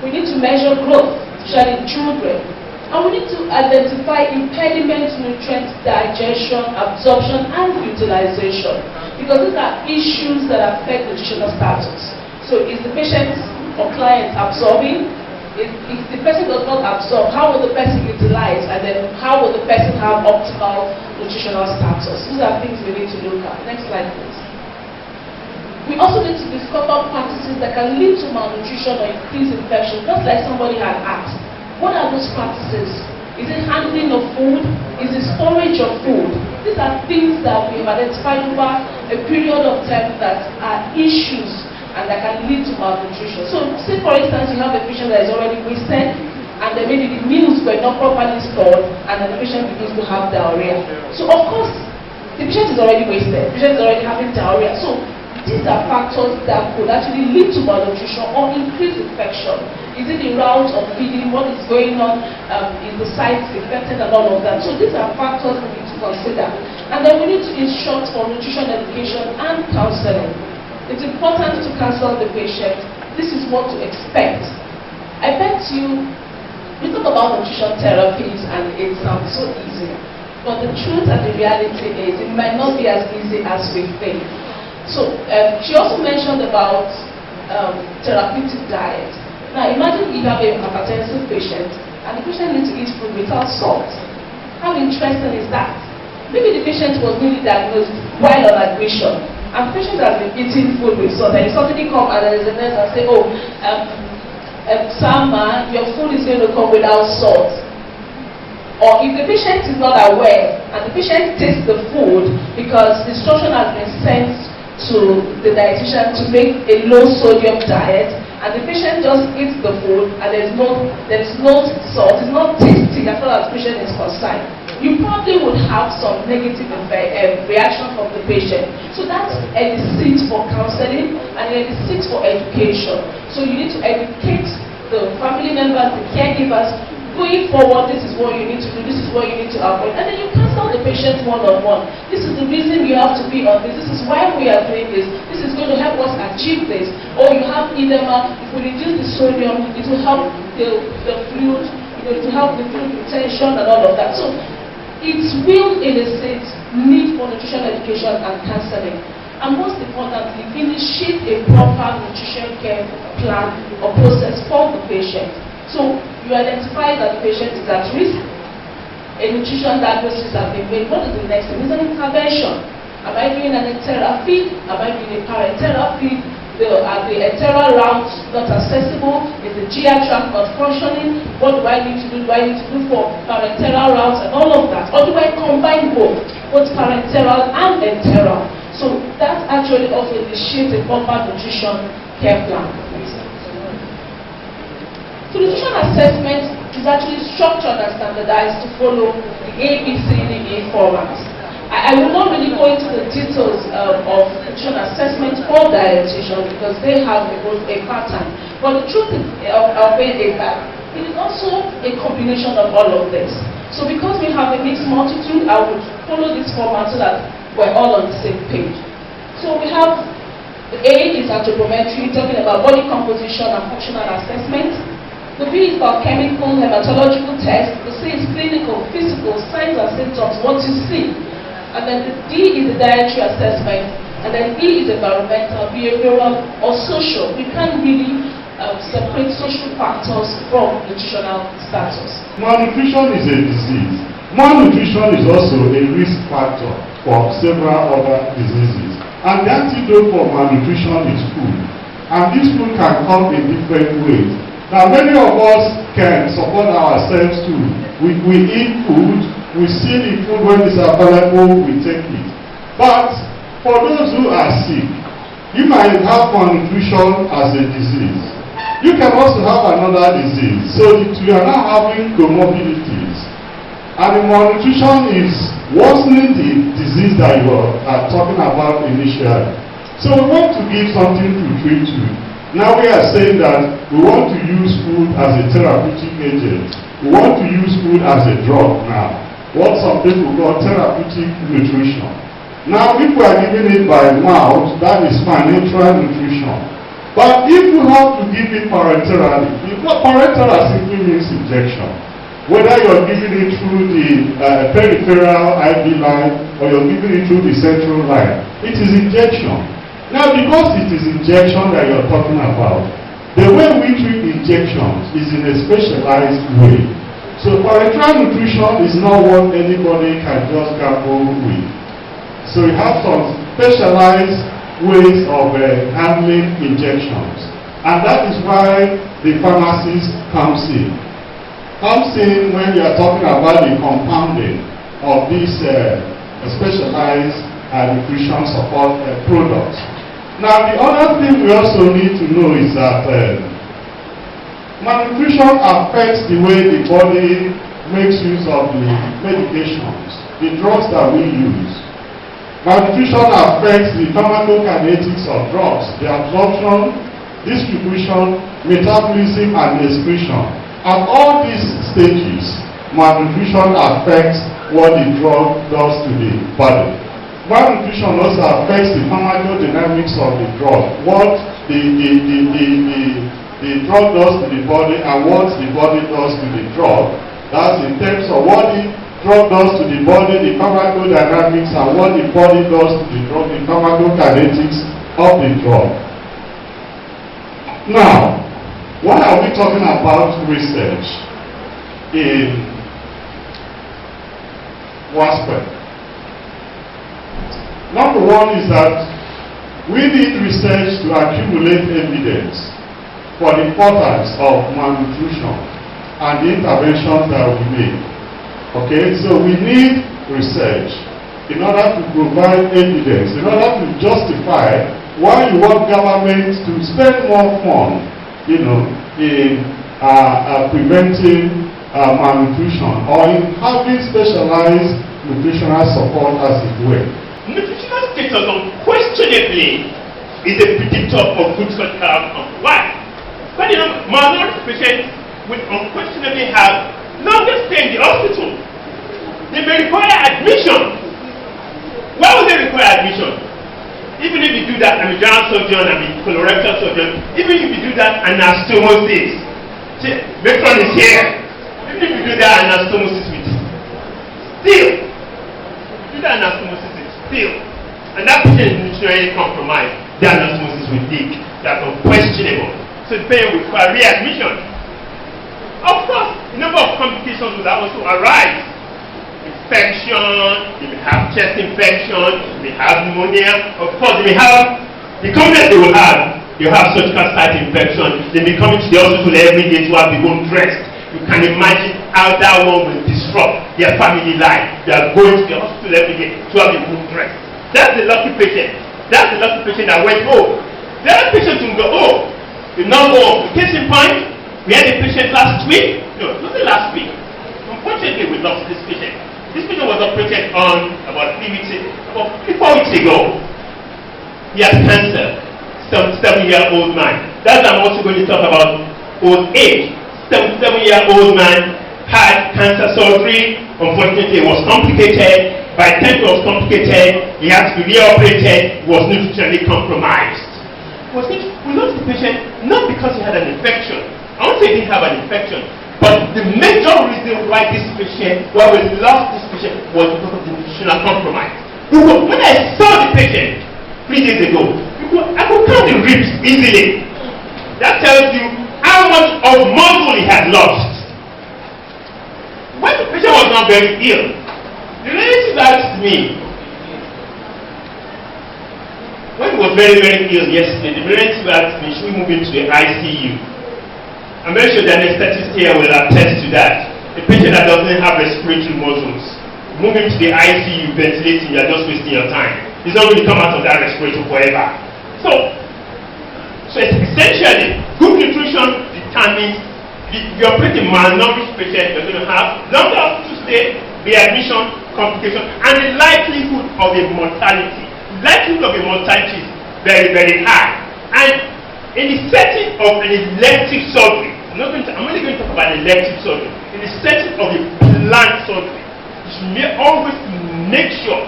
We need to measure growth, especially in children. And we need to identify impediments to nutrient digestion, absorption, and utilization. Because these are issues that affect nutritional status. So is the patient or client absorbing? If the person does not absorb, how will the person utilize? And then how will the person have optimal nutritional status? These are things we need to look at. Next slide, please. We also need to discover practices that can lead to malnutrition or increased infection, just like somebody had asked. What are those practices? Is it handling of food? Is it storage of food? These are things that we have identified over a period of time that are issues and that can lead to malnutrition. So, say for instance, you have a patient that is already wasted, and then maybe the meals were not properly stored, and then the patient begins to have diarrhea. So, of course, the patient is already wasted, the patient is already having diarrhea. So, these are factors that could actually lead to malnutrition or increase infection. Is it the route of feeding? What is going on in the sites infected and all of that? So these are factors we need to consider. And then we need to instruct for nutrition education and counseling. It's important to counsel the patient. This is what to expect. I bet we talk about nutrition therapies and it sounds so easy. But the truth and the reality is it might not be as easy as we think. So she also mentioned about therapeutic diet. Now imagine you have a hypertensive patient and the patient needs to eat food without salt. How interesting is that? Maybe the patient was newly diagnosed while on admission and the patient has been eating food with salt, and you suddenly come and there is a nurse and say, oh, Sama, your food is going to come without salt. Or if the patient is not aware and the patient tastes the food because the instruction has been sent to the dietitian to make a low sodium diet, and the patient just eats the food and there is no salt, it's not tasty as far as the patient is concerned, you probably would have some negative reaction from the patient. So that elicits for counseling and it elicits for education. So you need to educate the family members, the caregivers. Going forward, this is what you need to do, this is what you need to avoid. And then you counsel the patient one-on-one. This is the reason you have to be on this. This is why we are doing this. This is going to help us achieve this. Or you have edema, if we reduce the sodium, it will help the fluid, it will help the fluid retention and all of that. So it will elicit need for nutrition education and counseling. And most importantly, initiate a proper nutrition care plan or process for the patient. So you identify that the patient is at risk, a nutrition diagnosis has been made. What is the next thing? It's an intervention. Am I doing an enteral feed? Am I doing a parenteral feed? Are the enteral routes not accessible? Is the GI tract not functioning? What do I need to do? Do I need to do for parenteral routes and all of that? Or do I combine both parenteral and enteral? So that actually also initiates a proper nutrition care plan. So nutrition assessment is actually structured and standardized to follow the ABCDE format. I will not really go into the details of nutrition assessment for dietitians because they have a pattern. But the truth of it is that it is also a combination of all of this. So because we have a mixed multitude, I would follow this format so that we're all on the same page. So we have the A is anthropometry, talking about body composition and functional assessment. The B is about chemical, hematological tests. The C is clinical, physical, signs and symptoms, what you see. And then the D is the dietary assessment. And then E is environmental, behavioral, or social. We can't really separate social factors from nutritional status? Malnutrition is a disease. Malnutrition is also a risk factor for several other diseases. And the antidote for malnutrition is food. And this food can come in different ways. Now, many of us can support ourselves too. We eat food, we see the food when it's available, we take it. But for those who are sick, you might have malnutrition as a disease. You can also have another disease. So you are now having comorbidities. And the malnutrition is worsening the disease that you are talking about initially. So we want to give something to treat you. Now we are saying that we want to use food as a therapeutic agent. We want to use food as a drug now. What some people call therapeutic nutrition. Now if we are giving it by mouth, that is parenteral nutrition. But if you have to give it parenterally, parenteral simply means injection. Whether you're giving it through the peripheral IV line or you're giving it through the central line, it is injection. Now, because it is injection that you're talking about, the way we treat injections is in a specialized way. So, parenteral nutrition is not what anybody can just gamble with. So, you have some specialized ways of handling injections. And that is why the pharmacist comes in. Comes in when you are talking about the compounding of these specialized nutrition support products. Now, the other thing we also need to know is that malnutrition affects the way the body makes use of the medications, the drugs that we use. Malnutrition affects the pharmacokinetics of drugs, the absorption, distribution, metabolism, and excretion. At all these stages, malnutrition affects what the drug does to the body. Malnutrition also affects the pharmacodynamics of the drug, what the drug does to the body and what the body does to the drug. That's in terms of what the drug does to the body, the pharmacodynamics, and what the body does to the drug, the pharmacokinetics of the drug. Now, why are we talking about research in WASPEN? Number one is that we need research to accumulate evidence for the importance of malnutrition and the interventions that we make. Okay, so we need research in order to provide evidence, in order to justify why you want government to spend more funds, in preventing malnutrition or in having specialized nutritional support as it were. Nutritional status unquestionably is a predictor of good social outcome. Why? But malnourished patients will unquestionably have longer stay in the hospital. They may require admission. Why would they require admission? Even if you do that, I'm a general surgeon, I'm a colorectal surgeon, even if you do that anastomosis, Matron is here. Even if you do that anastomosis with still, do that anastomosis with still, and that patient is nutritionally compromised, the anastomosis will leak. That's unquestionable. So the patient will require readmission. Of course, a number of complications will also arise. Infection, they may have chest infection, they may have pneumonia, of course they may have the complaint they will have surgical site infection, they may come into the hospital every day to have the bone dressed. You can imagine how that one will disrupt their family life. They are going to the hospital every day to have the bone dressed. That's the lucky patient. That's the lucky patient that went home. The other patient will go home. The number of case in point, we had a patient last week. No, it wasn't last week. Unfortunately, we lost this patient. This patient was operated on about 4 weeks ago. He has cancer. 77-year-old man. That's what I'm also going to talk about old age. 77-year-old man had cancer surgery. Unfortunately, it was complicated. By the time it was complicated, he had to be reoperated. He was nutritionally compromised. We lost the patient not because he had an infection. I won't say he didn't have an infection. But the major reason why we lost this patient was because of the nutritional compromise. When I saw the patient 3 days ago, I could count the ribs easily. That tells you how much of muscle he had lost. When the patient was not very ill, the relative asked me, when he was very, very ill yesterday, the relative asked me, should we move him to the ICU? I'm very sure the anesthetist here will attest to that. A patient that doesn't have respiratory muscles, move him to the ICU, ventilating, you are just wasting your time. He's not going to come out of that respirator forever. So essentially, good nutrition determines if you're pretty malnourished patient, you're going to have longer hospital stay, readmission, complication, and the likelihood of a mortality. The likelihood of a mortality is very, very high. And in the setting of an elective surgery, I'm only going to talk about elective surgery. In the setting of a planned surgery, you should always make sure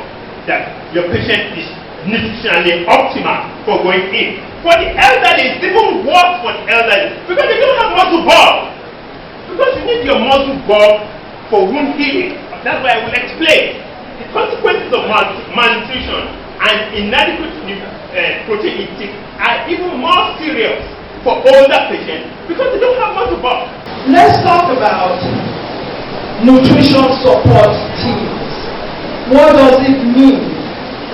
that your patient is nutritionally optimal for going in. For the elderly, it's even worse for the elderly because they don't have muscle bulk. Because you need your muscle bulk for wound healing. That's why I will explain. The consequences of malnutrition and inadequate protein intake are even more serious for older patients because they don't have muscle bulk. Let's talk about nutrition support teams. What does it mean?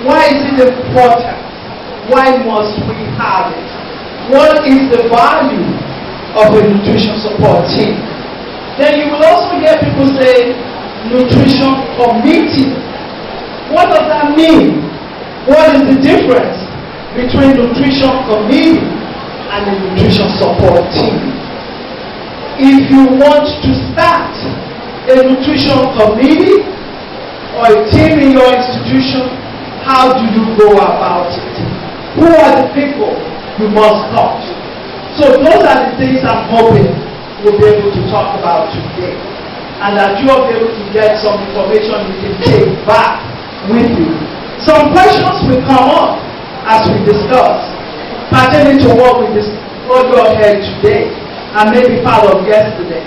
Why is it important? Why must we have it? What is the value of a nutrition support team? Then you will also hear people say nutrition committee. What does that mean? What is the difference between nutrition committee and a nutrition support team? If you want to start a nutrition committee or a team in your institution, how do you go about it? Who are the people you must talk to? So those are the things I'm hoping we'll be able to talk about today. And that you'll be able to get some information you can take back with you. Some questions will come up as we discuss, pertaining to what you heard today and maybe part of yesterday.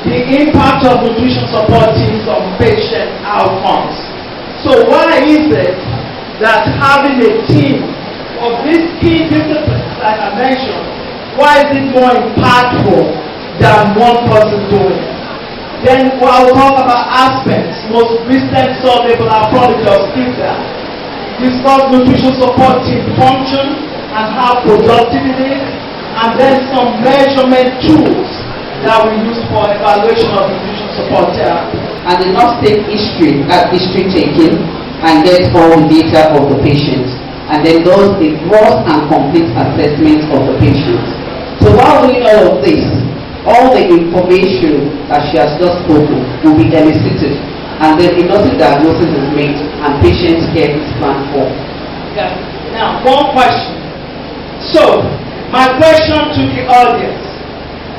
The impact of nutrition support teams on patient outcomes. So why is it that having a team of these key disciplines, like I mentioned, why is it more impactful than one person doing it? Then I'll talk about aspects, most recent survey for our product of pizza. Discuss nutrition support team function and how productive it is, and then some measurement tools that we use for evaluation of nutrition support therapy. And the nurse take history taking and get all the data of the patient, and then does a gross and complete assessment of the patient. So while doing all of this, all the information that she has just spoken will be elicited, and then a nursing diagnosis is made and patient care is planned for. Okay. Now, one question. So, my question to the audience: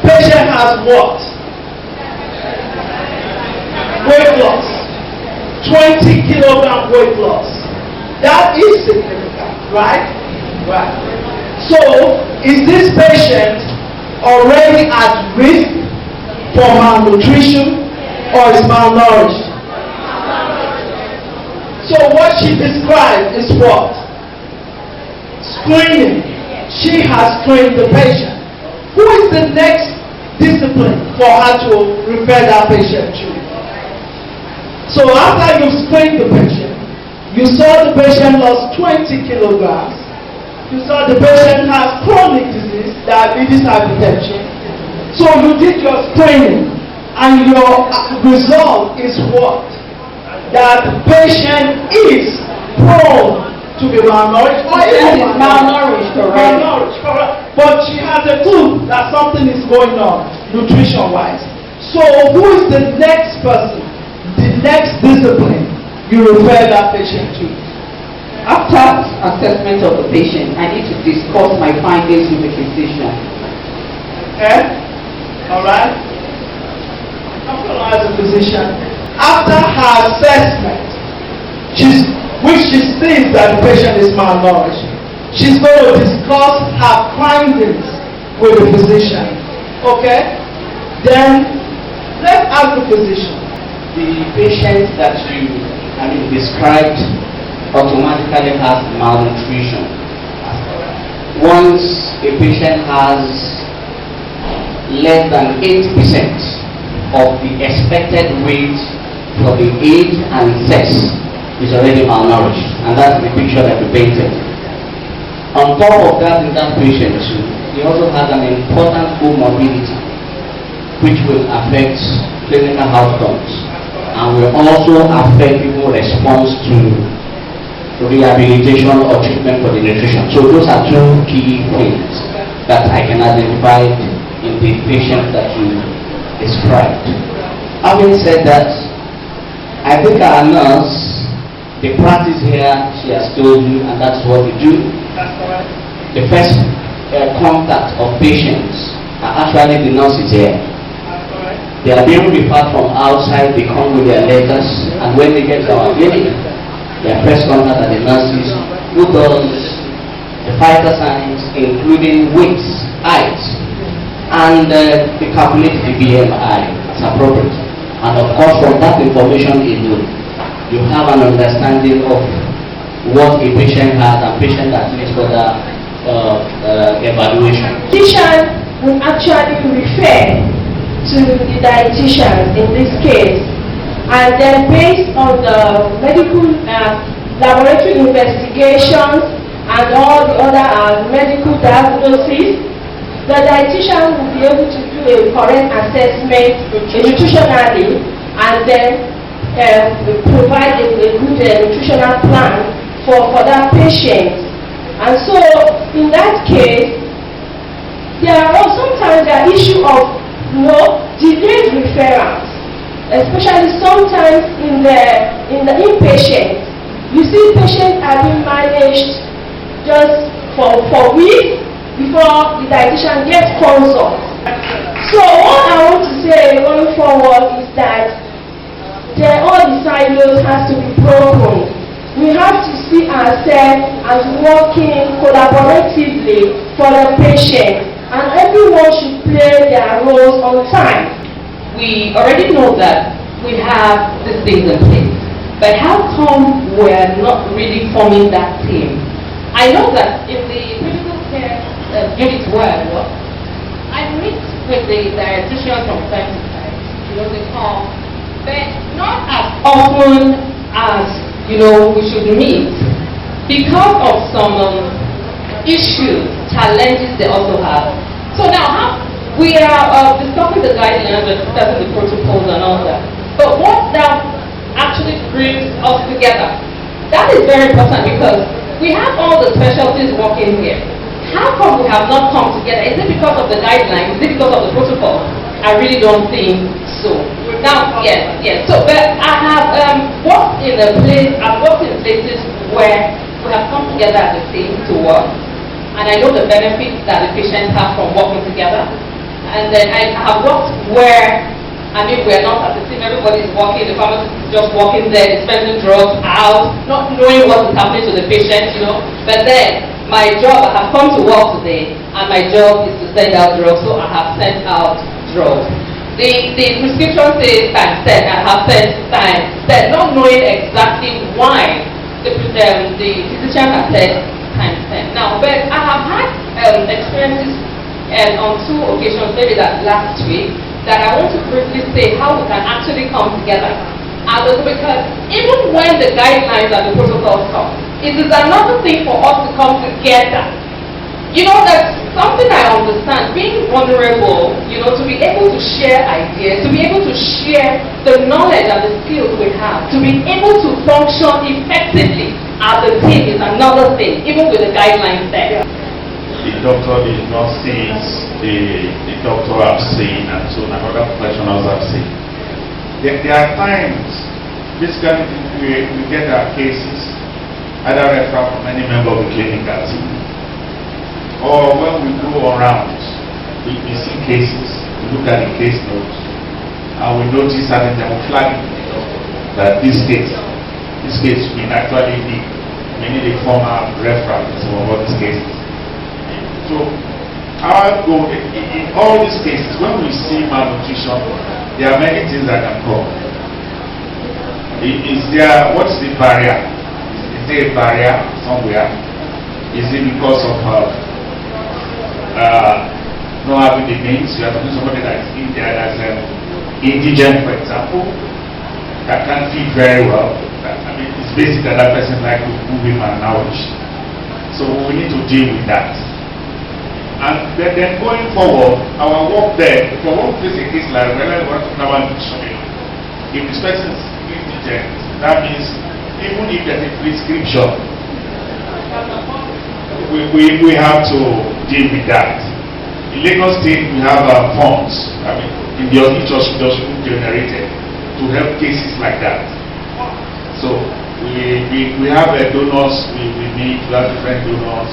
patient has what? Weight loss. 20 kilogram weight loss. That is significant, right? Right. So, is this patient already at risk for malnutrition or is malnourished? So what she described is what? Screening. She has screened the patient. Who is the next discipline for her to refer that patient to? So after you screened the patient, you saw the patient lost 20 kilograms. You saw the patient has chronic disease, diabetes, hypertension. So you did your screening, and your result is what? That the patient is prone to be malnourished, or even malnourished, correct? Malnourished, correct. But she has a clue that something is going on, nutrition-wise. So who is the next person, the next discipline you refer that patient to? After assessment of the patient, I need to discuss my findings with the physician. Okay? Alright? I'm going to ask the physician. After her assessment, which she sees that the patient is malnourished, she's going to discuss her findings with the physician. Okay? Then, let's ask the physician. The patient that you described automatically has malnutrition. Once a patient has less than 8% of the expected weight for the age and sex is already malnourished, and that's the picture that we painted. On top of that, in that patient, he also has an important comorbidity which will affect clinical outcomes and will also affect people response to rehabilitation or treatment for the nutrition. So those are two key things that I can identify in the patient that you described. Having said that, I think our nurse, the practice here, she has told you, and that's what we do. The first contact of patients are actually the nurses here. They are being referred from outside, they come with their letters, and when they get to our clinic, their first contact are the nurses who does the vital signs, including weight, height, and they calculate the BMI as appropriate. And of course, from that information you have an understanding of what a patient has and patient that needs further evaluation. Dietitian will actually refer to the dietitian in this case, and then based on the medical laboratory investigations and all the other medical diagnoses, the dietitian will be able to do a correct assessment nutritionally and then provide a good nutritional plan for that patient. And so in that case, there are sometimes the issue of delayed referrals, especially sometimes in the inpatient. You see patients are being managed just for weeks before the dietitian gets consult. So what I want to say going forward is that all the silos has to be broken. We have to see ourselves as working collaboratively for the patient, and everyone should play their roles on time. We already know that we have these things in place, but how come we're not really forming that team? I know that in the critical care unit where I work, I meet with the dietitian from time to time, they call, but not as often as we should meet because of some issues, challenges they also have. So now we are discussing the guidelines and discussing the protocols and all that, but what that actually brings us together, that is very important because we have all the specialties working here. How come we have not come together? Is it because of the guidelines? Is it because of the protocol? I really don't think so. Now, yes. So, but I have worked in places where we have come together as a team to work, and I know the benefits that the patients have from working together. And then I have worked where, we're not as a team, everybody's working, the pharmacist is just working there, dispensing drugs out, not knowing what is happening to the patient, But then, my job, I have come to work today, and my job is to send out drugs, so I have sent out drugs. The prescription says times 10, I have sent times 10, not knowing exactly why the physician has said times 10. Now, but I have had experiences on 2 occasions, maybe that last week, that I want to briefly say how we can actually come together. Because even when the guidelines and the protocols come, it is another thing for us to come together. That's something I understand, being vulnerable, to be able to share ideas, to be able to share the knowledge and the skills we have, to be able to function effectively as a team is another thing, even with the guidelines there. The doctor, the nurses, the doctor have seen, and so another professionals have seen. There are times, basically, we get our cases, either referred from any member of the clinical team, or when we go around, we see cases, we look at the case notes, and we notice that they will flag it to the doctor that this case we actually need. We need a formal reference for all these cases. So, our goal in all these cases, when we see malnutrition, there are many things that can come. What is the barrier? Is there a barrier somewhere? Is it because of not having the means, you are talking to somebody that is in there that's indigent, for example, that can't feed very well. It's basic that that person like to be malnourished. So we need to deal with that. And then going forward, our work there, if we want to face a case like we're talking about nutrition, if this person is indigent, that means even if there's a prescription, we have to deal with that. In Lagos State, we have funds, in the each hospital generated to help cases like that. So we have donors, we meet, we have different donors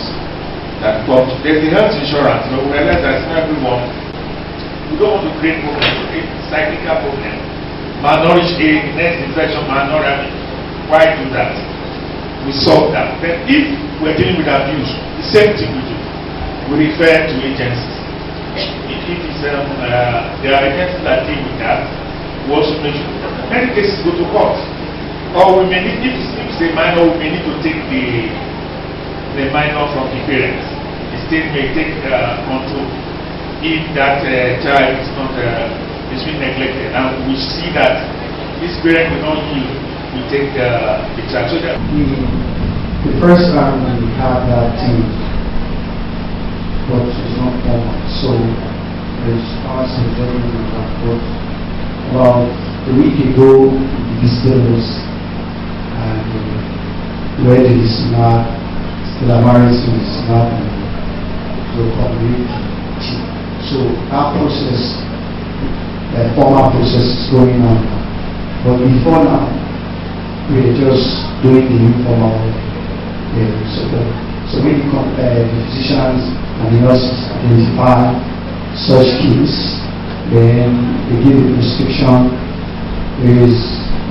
that come. There's the health insurance, we realize that everyone, we don't want to create problems, to create cyclical problem. Malnourished aid, next infection, malnourished, why do that? We solve that. Then if we're dealing with abuse, the same thing we do. We refer to agencies. There are agencies that deal with that. We also make sure many cases go to court. Or we may need, if it's a minor, we may need to take the minor from the parents. The state may take control if that child is not is being neglected. And we see that this parent will not yield, we take the child. So that the first time we had that team, but it was not formal. So there's also a judgment on that. But about a week ago, we visited us and where the smart, still married to the smart and the community. So our process, the formal process is going on. But before now, we are just doing the informal work. So when the physicians and the nurses identify such cases, then they give the prescription. There is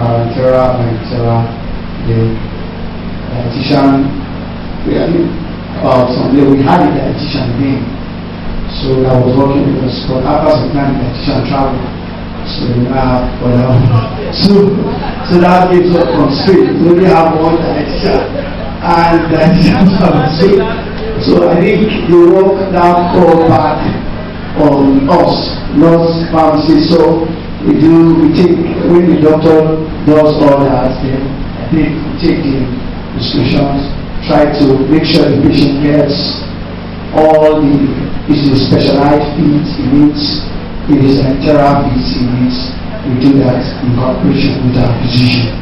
Parenteral, the dietitian. About Sunday we had a dietitian again. So I was working with us, but after some time the dietitian traveled. So so that gives us constraint. We only have one dietitian. And so I think the work now fall back on us, not pharmacy. So we take, when the doctor does all that, then I think we take the prescriptions, try to make sure the patient gets all the specialized feeds he needs, it is enteral feeds he needs. We do that in cooperation with our physician.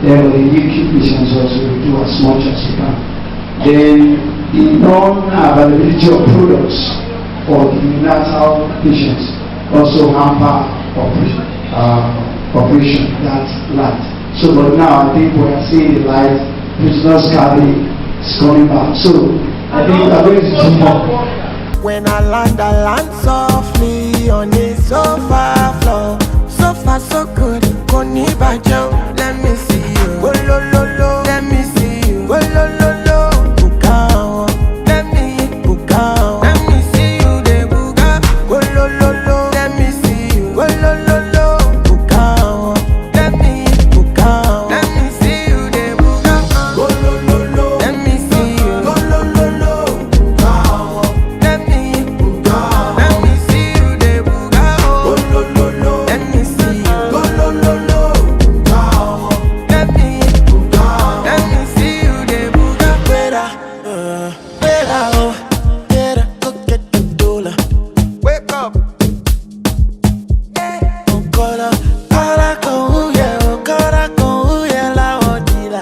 Then when the acute patients also we do as much as we can. Then the non-availability of products for the neonatal patients also hamper operation that light. So but now I think we are seeing the light, prisoners carry is coming back. So I think we are going to do more. When I land softly on the sofa floor. So far so good, Koni Bajo, let me see you. Oh lo lo lo, let me see you. Oh lo lo lo, Bukao, let me Bukao. Let me see you, de Buka. Oh lo lo lo, let me see you. Oh lo lo lo, Bukao, let me Bukao. Let me see you, de Buka. Oh lo lo lo, let me see you. Oh lo lo lo, Bukao, let me Bukao. Let me see you, de Buka. Oh lo lo lo, let me see you. Go lo lo lo, Bukao. Let me see you, de Buka. Wera, oh, get go get the dollar. Wake up. Okola, ala ko uye, okara ko uye la odila.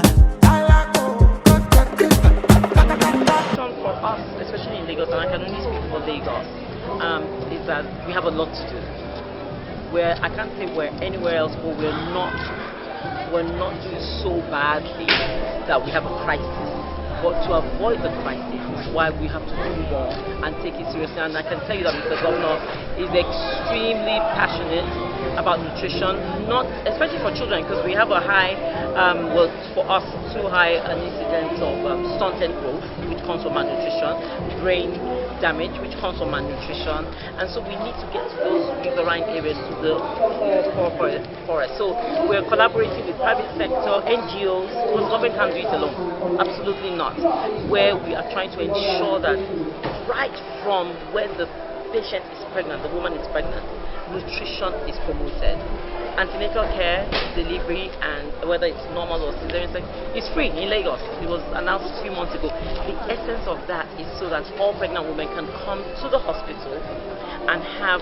For us, especially in Lagos, and I can only speak for Lagos, is that we have a lot to do. I can't say we're anywhere else, but we're not doing so badly that we have a crisis. But to avoid the crisis is why we have to do more and take it seriously. And I can tell you that Mr. Governor is extremely passionate about nutrition, not especially for children, because we have a high, for us, too high an incidence of stunted growth, which comes from malnutrition, brain damage, which comes from malnutrition, and so we need to get to those riverine areas, to the forest. So we're collaborating with private sector, NGOs, because government can't do it alone, absolutely not, where we are trying to ensure that right from where the patient is pregnant, the woman is pregnant, nutrition is promoted. Antenatal care, delivery, and whether it's normal or cesarean section is free in Lagos. It was announced a few months ago. The essence of that is so that all pregnant women can come to the hospital and have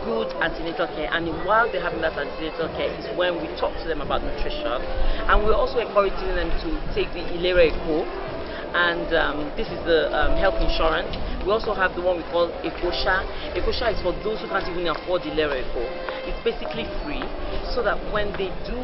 good antenatal care, and while they're having that antenatal care is when we talk to them about nutrition, and we're also encouraging them to take the Ilera Eco, and this is the health insurance. We also have the one we call Ecosha. Ecosha is for those who can't even afford the Ilera Eco. It's basically free, so that when they do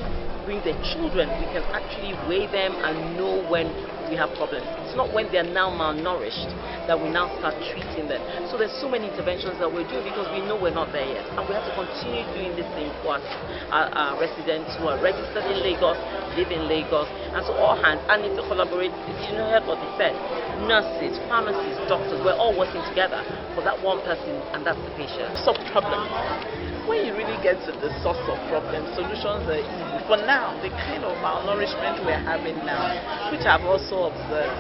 bring their children, we can actually weigh them and know when we have problems. It's not when they're now malnourished that we now start treating them. So there's so many interventions that we're doing because we know we're not there yet. And we have to continue doing this thing for our residents who are registered in Lagos, live in Lagos, and so all hands, I need to collaborate. You know, heard what they said. Nurses, pharmacists, doctors, we're all working together for that one person, and that's the patient. So problems. When you really get to the source of problems, solutions are easy. For now, the kind of malnourishment we're having now, which I've also observed,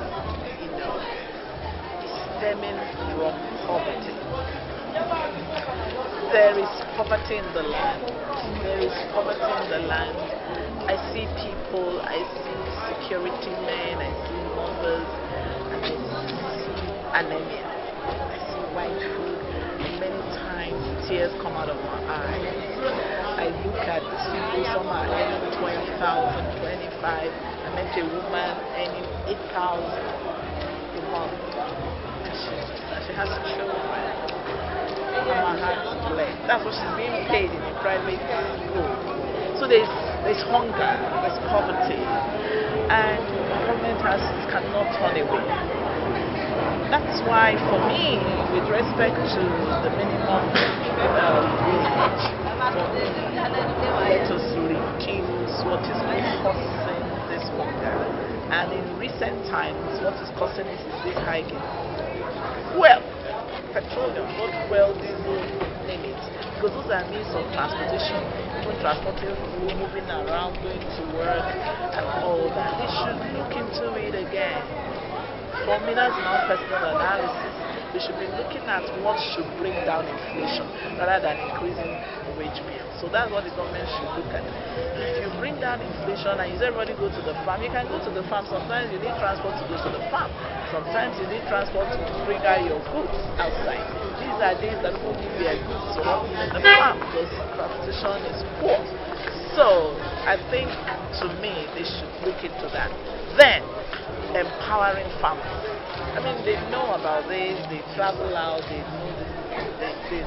is stemming from poverty. There is poverty in the land. There is poverty in the land. I see people, I see security men, I see mothers, and I see anemia. I see white food. Many times tears come out of my eyes. I look at these people, some are earning 20,000, 25. I met a woman earning 8,000 a month. She has children. My heart bled. That's what she's being paid in a private school. So there's hunger, there's poverty, and government cannot turn away. That's why, for me, with respect to the minimum wage, let us reduce what is causing this hunger. And in recent times, what is causing this is this high gain. Well, petroleum, both fuel, diesel, name it. Because those are means of transportation, even transporting food, moving around, going to work, and all that. They should look into it again. For me, that's not personal analysis. We should be looking at what should bring down inflation rather than increasing the wage bill. So that's what the government should look at. If you bring down inflation and you say everybody go to the farm, you can go to the farm. Sometimes you need transport to go to the farm. Sometimes you need transport to bring out your goods outside. These are days that people need their goods to help them in the farm because transportation is poor. So I think, to me, they should look into that. Then, empowering farmers. I mean, they know about this, they travel out, they know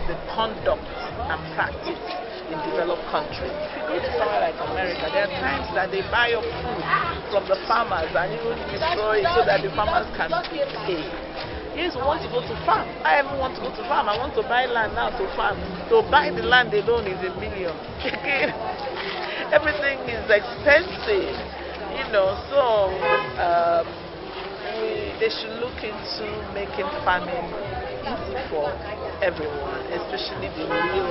the conduct and practice in developed countries. If you go to somewhere like America, there are times that they buy up food from the farmers and even destroy it so that the farmers can be paid. Yes, we want to go to farm. I even want to go to farm. I want to buy land now to farm. To buy the land alone is $1 million. Everything is expensive, so they should look into making farming easy for everyone, especially the real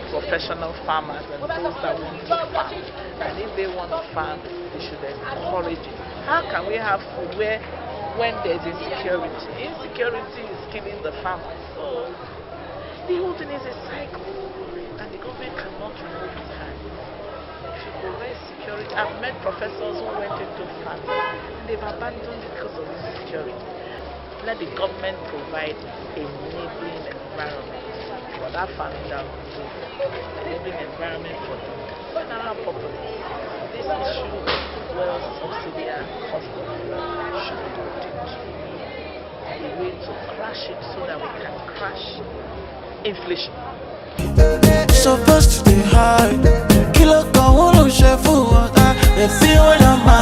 professional farmers and those that want to farm. And if they want to farm, they should encourage it. How can we have food when there's insecurity? Insecurity is killing the farmers. So the whole thing is a cycle, and the government cannot remove its hand. If you provide security, I've met professors who went into farming and they've abandoned it because of insecurity. Let the government provide a enabling environment for that farming that will do, enabling environment for the general populace. This issue of well subsidy and cost of fuel should be looked into. A way to crash it so that we can crash inflation. Supposed to be high. Kilo, go on, chef, they feel your mind.